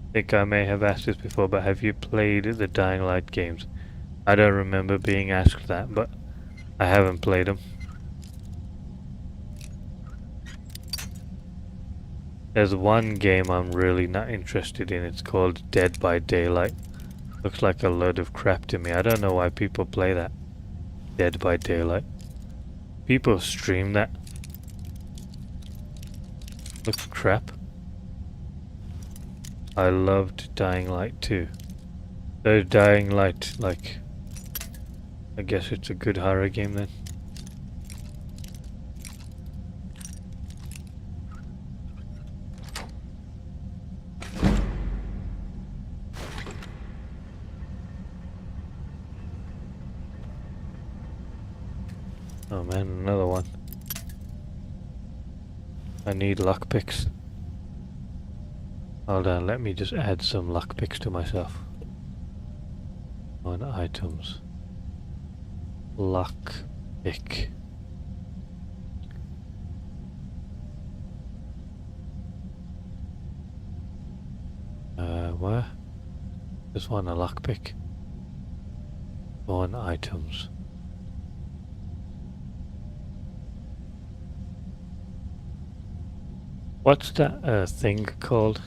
I think I may have asked this before, but have you played the Dying Light games? I don't remember being asked that, but I haven't played them. There's one game I'm really not interested in. It's called Dead by Daylight. Looks like a load of crap to me. I don't know why people play that. Dead by Daylight. People stream that. Looks crap. I loved Dying Light too. So Dying Light, like, I guess it's a good horror game then. Oh man, another one. I need lockpicks. Hold on, let me just add some lockpicks to myself. On items. Lockpick. Where? Just want a lockpick. On items. What's that thing called?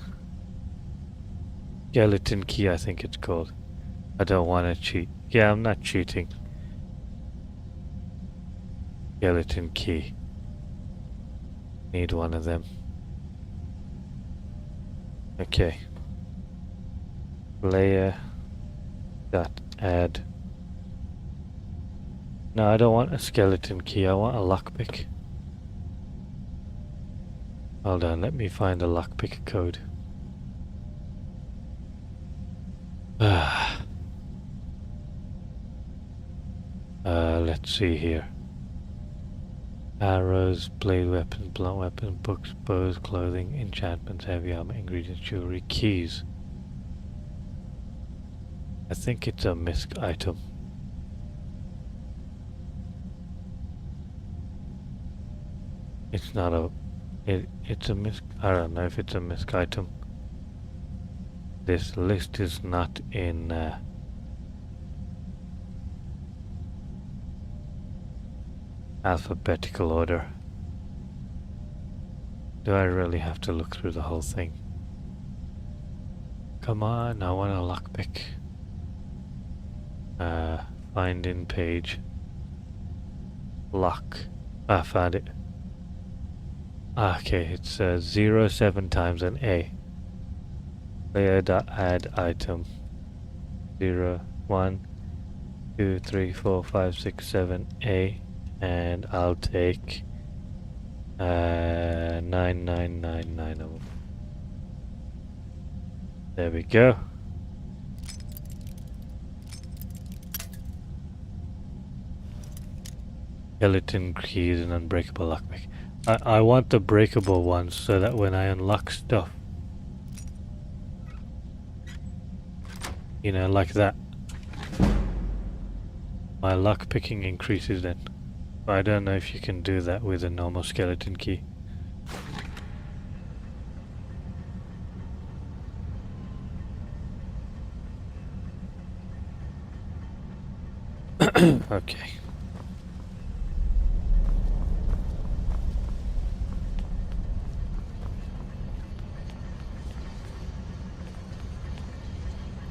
Skeleton key, I think it's called. I don't want to cheat. Yeah, I'm not cheating. Skeleton key. Need one of them. Okay. Player. Dot add. No, I don't want a skeleton key. I want a lockpick. Hold on, let me find a lockpick code. Let's see here. Arrows, blade weapons, blunt weapons, books, bows, clothing, enchantments, heavy armor, ingredients, jewelry, keys. I think it's a misc item. It's not a... It's a misc... I don't know if it's a misc item. This list is not in... alphabetical order. Do I really have to look through the whole thing? Come on, I want a lockpick. Find in page. Lock. I found it. Okay, it's 07 times an A. Player.add item. 0, 1, 2, 3, 4, 5, 6, 7, A. And I'll take 9999 of them. There we go. skeleton keys and unbreakable lockpick. I want the breakable ones so that when I unlock stuff, you know, like that, my lockpicking increases then. But I don't know if you can do that with a normal skeleton key. Okay.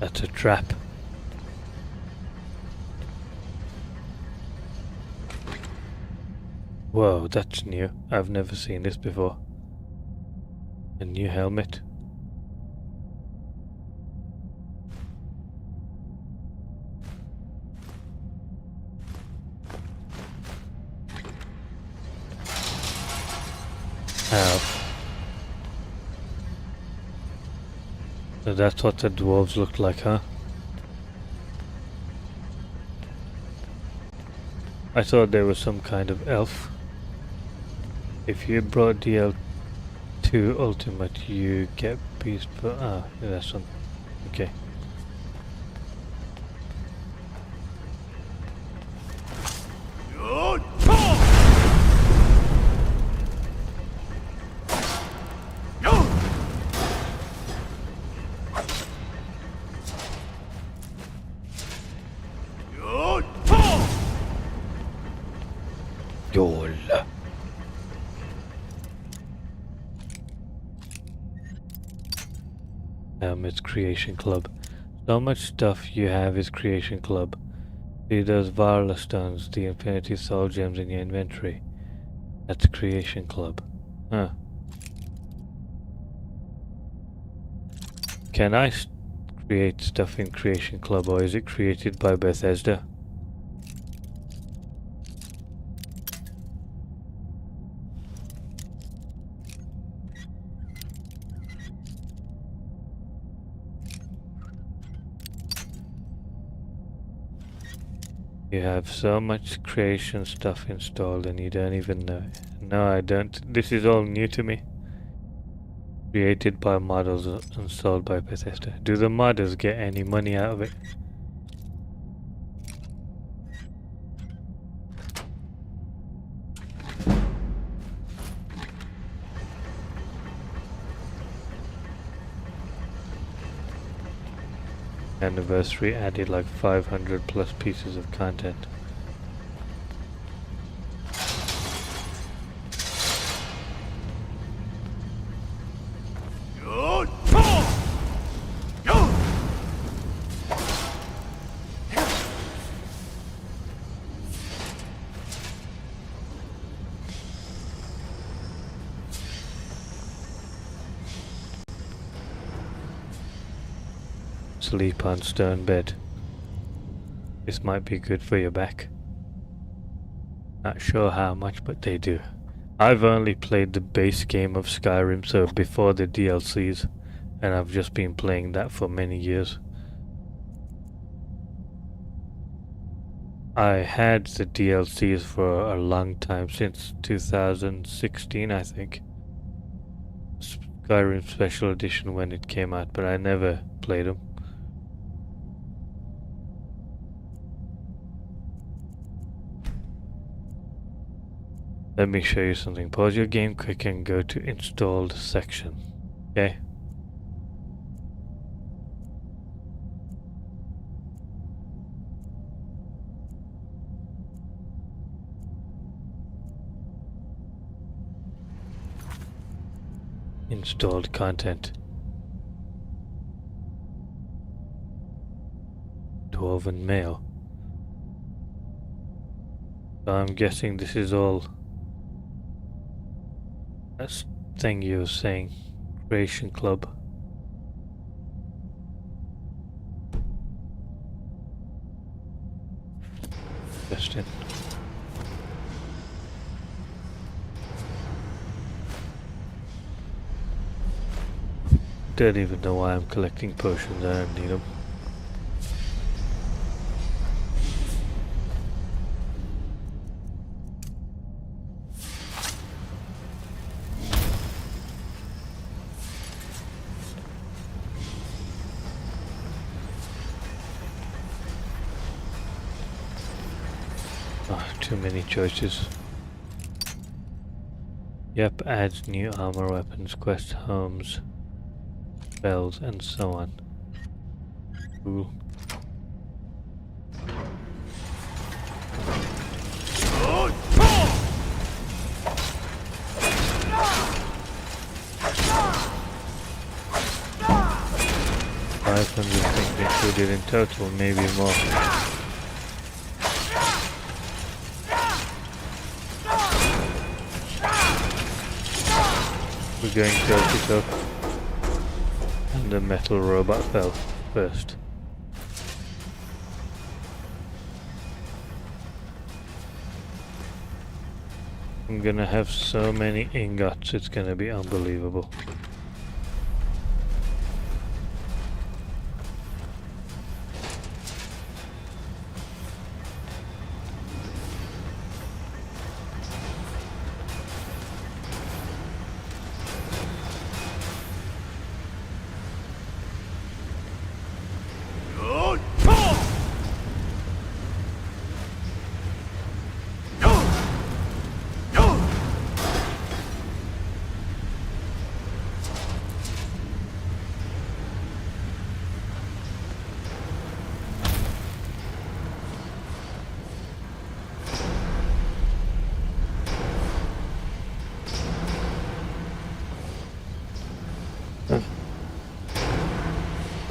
That's a trap. Whoa, that's new. I've never seen this before. A new helmet. Ow. So that's what the dwarves look like, huh? I thought they were some kind of elf. If you brought DL2 Ultimate, you get beast for... Ah, that's one. Okay. Yol. It's Creation Club. So much stuff you have is Creation Club. See those Varla stones, the Infinity Soul Gems in your inventory. That's Creation Club. Huh. Can I create stuff in Creation Club, or is it created by Bethesda? You have so much creation stuff installed and you don't even know it. No, I don't. This is all new to me. Created by models and sold by Bethesda. Do the modders get any money out of it? Anniversary added like 500 plus pieces of content. Sleep on stone bed. This might be good for your back. Not sure how much, but they do. I've only played the base game of Skyrim, so before the DLCs, and I've just been playing that for many years. I had the DLCs for a long time, since 2016 I think. Skyrim Special Edition when it came out, but I never played them. Let me show you something. Pause your game quick and go to installed section. Okay? Installed content. Dwarven mail. So I'm guessing this is all that thing you were saying, Creation Club. Justin. Don't even know why I'm collecting potions, I don't need them. Oh, too many choices. Yep, adds new armor, weapons, quest, homes, spells, and so on. Cool. $500 things included in total, maybe more. We're going toe-to-toe. And the metal robot fell first. I'm gonna have so many ingots, it's gonna be unbelievable.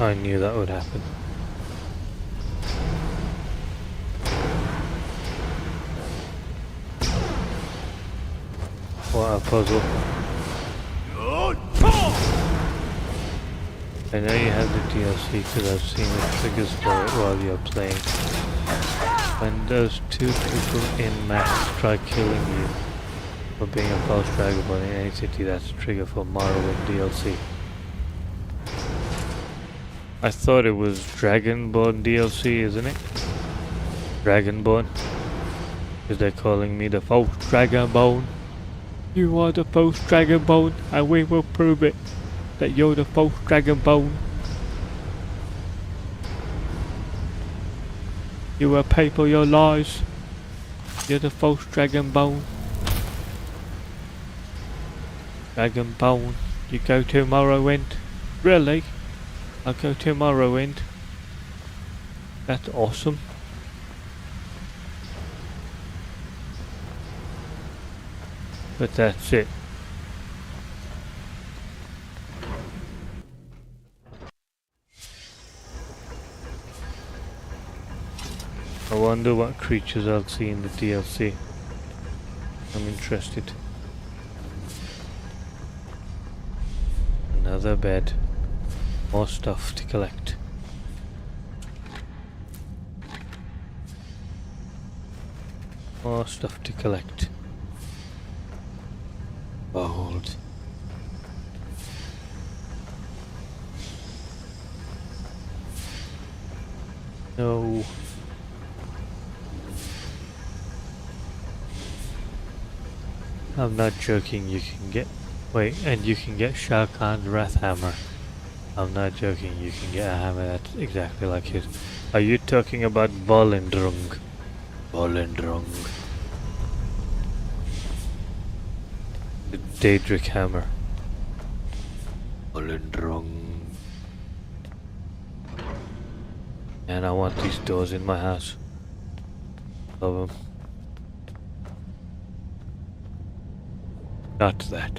I knew that would happen. What a puzzle. I know you have the DLC because I've seen the triggers for it while you're playing. When those two people in mass try killing you for being a false dragonborn in any city, that's a trigger for Morrowind DLC. I thought it was Dragonborn DLC, isn't it? Dragonborn? Because they're calling me the false Dragonborn. You are the false Dragonborn, and we will prove it that you're the false Dragonborn. You will pay for your lies. You're the false Dragonborn. Dragonborn, you go to Morrowind? Really? I'll go to Morrowind. That's awesome. But that's it. I wonder what creatures I'll see in the DLC. I'm interested. Another bed. More stuff to collect. More stuff to collect. Gold. No. I'm not joking, you can get... Wait, and you can get Shao Kahn's Wrath Hammer. I'm not joking, you can get a hammer that's exactly like his. Are you talking about Volendrung? Volendrung. The Daedric hammer. Volendrung. And I want these doors in my house. Love them. Not that.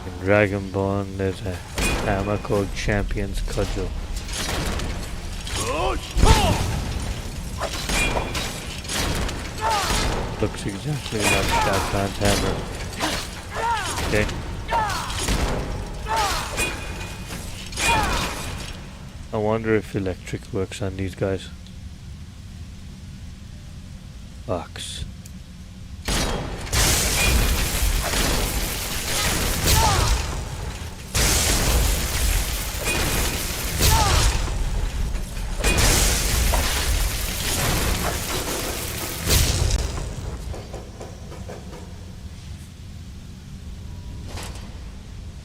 In Dragonborn, there's a hammer called Champion's Cudgel. Looks exactly like Shao Kahn's hammer. Okay. I wonder if electric works on these guys. Box.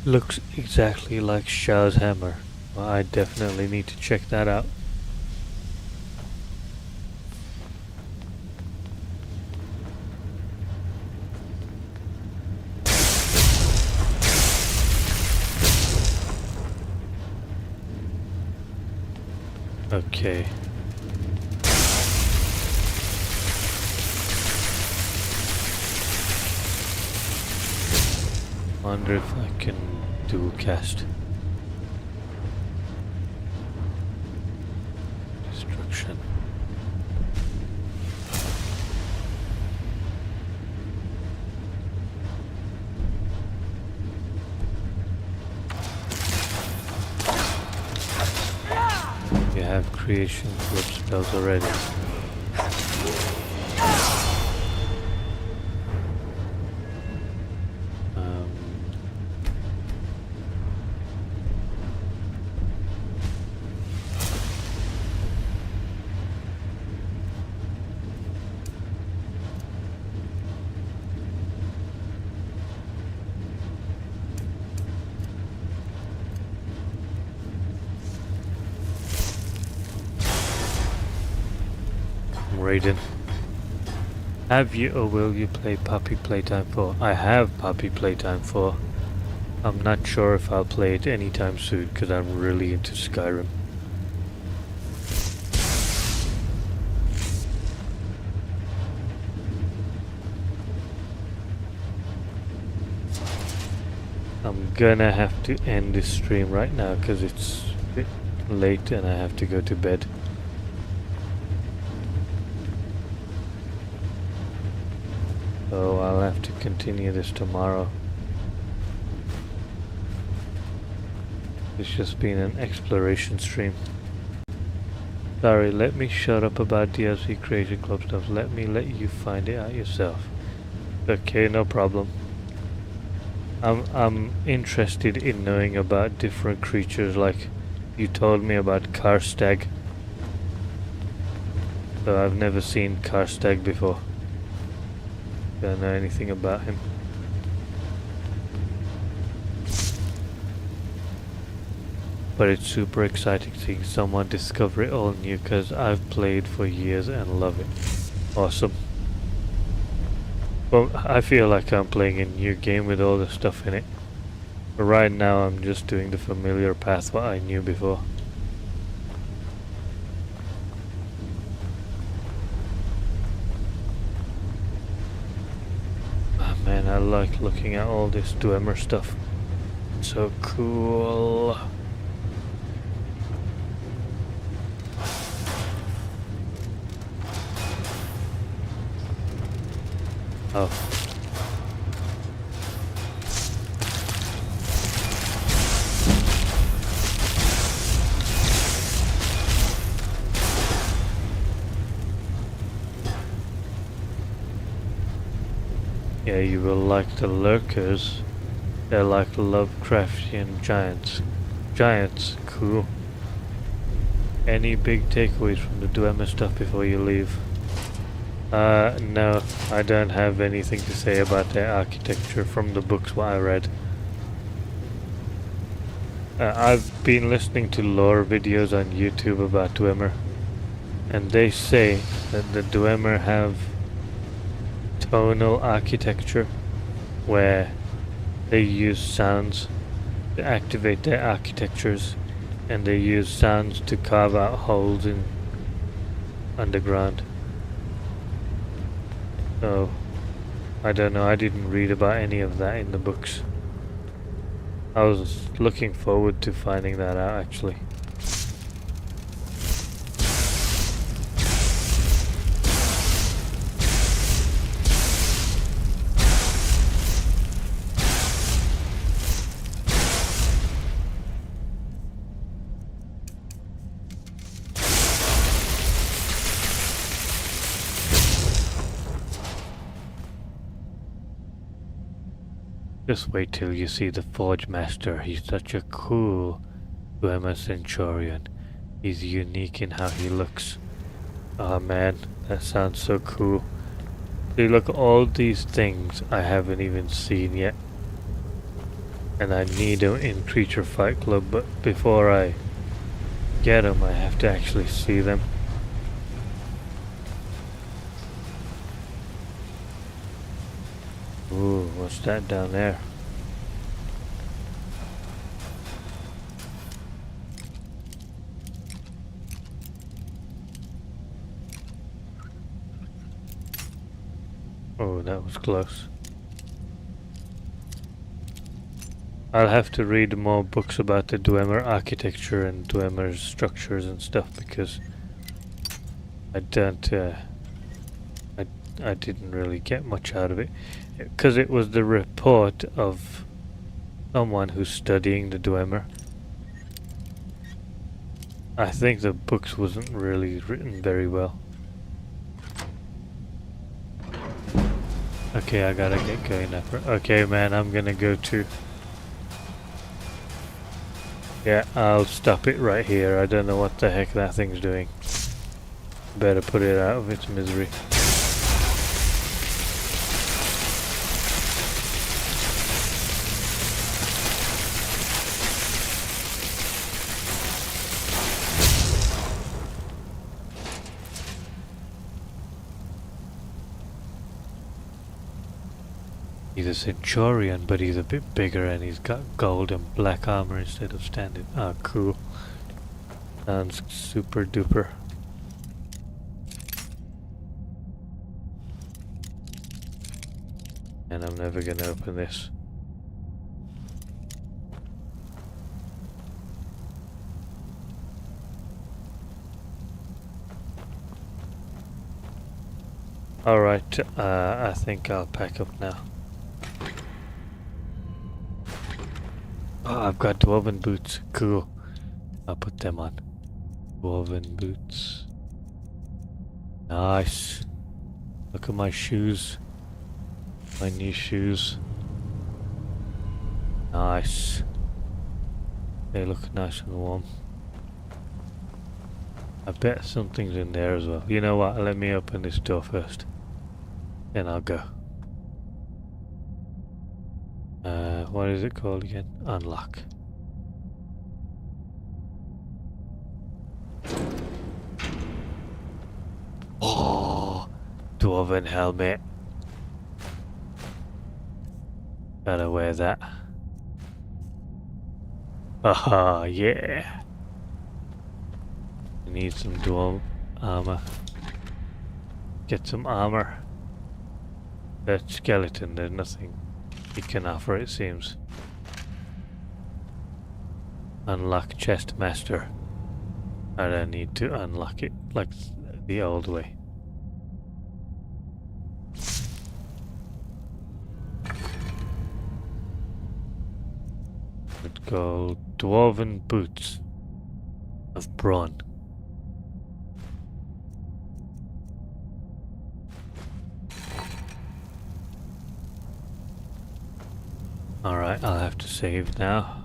Looks exactly like Shao's hammer. Well, I definitely need to check that out. Okay. Wonder if I can dual cast. Destruction. You have creation club spells already. Raiden. Have you or will you play Puppy Playtime 4? I have Puppy Playtime 4. I'm not sure if I'll play it anytime soon because I'm really into Skyrim. I'm gonna have to end this stream right now because it's a bit late and I have to go to bed. So I'll have to continue this tomorrow. It's just been an exploration stream. Sorry, let me shut up about DLC Creation Club stuff. Let me let you find it out yourself. Okay, no problem. I'm interested in knowing about different creatures, like you told me about Karstag. So I've never seen Karstag before. Don't know anything about him. But it's super exciting seeing someone discover it all new because I've played for years and love it. Awesome. Well, I feel like I'm playing a new game with all the stuff in it. But right now I'm just doing the familiar path what I knew before. Oh man, I like looking at all this Dwemer stuff. So cool. Oh. Yeah, you will like the lurkers. They're like Lovecraftian giants. Giants, cool. Any big takeaways from the Dwemer stuff before you leave? No, I don't have anything to say about their architecture from the books what I read. I've been listening to lore videos on YouTube about Dwemer, and they say that the Dwemer have tonal architecture where they use sounds to activate their architectures, and they use sounds to carve out holes in underground. So, I don't know, I didn't read about any of that in the books. I was looking forward to finding that out actually. Just wait till you see the Forge Master. He's such a cool Dwemer Centurion. He's unique in how he looks. Oh man, that sounds so cool. See, look, all these things I haven't even seen yet. And I need them in Creature Fight Club, but before I get them, I have to actually see them. Ooh, what's that down there? Oh, that was close. I'll have to read more books about the Dwemer architecture and Dwemer's structures and stuff, because I don't, I didn't really get much out of it. Because it was the report of someone who's studying the Dwemer. I think the books wasn't really written very well. Okay, I gotta get going now. Okay, man, I'm gonna go to... Yeah, I'll stop it right here. I don't know what the heck that thing's doing. Better put it out of its misery. He's a Centurion, but he's a bit bigger and he's got gold and black armor instead of standard. Ah, cool. Sounds super duper. And I'm never gonna open this. Alright, I think I'll pack up now. Oh, I've got dwarven boots. Cool. I'll put them on. Dwarven boots. Nice. Look at my shoes. My new shoes. Nice. They look nice and warm. I bet something's in there as well. You know what? Let me open this door first. Then I'll go. What is it called again? Unlock. Oh, dwarven helmet. Gotta wear that. Haha, yeah. I need some dwarf armor. Get some armor. That skeleton, there's nothing it can offer, it seems. Unlock chest master. I don't need to unlock it like the old way. Let's go dwarven boots of brawn. Alright, I'll have to save now.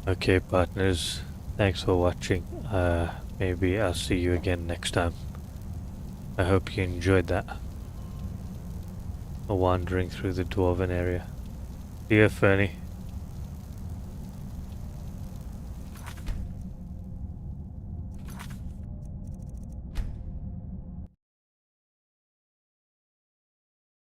Okay, partners, thanks for watching. Maybe I'll see you again next time. I hope you enjoyed that. Wandering through the dwarven area. See you, Fernie.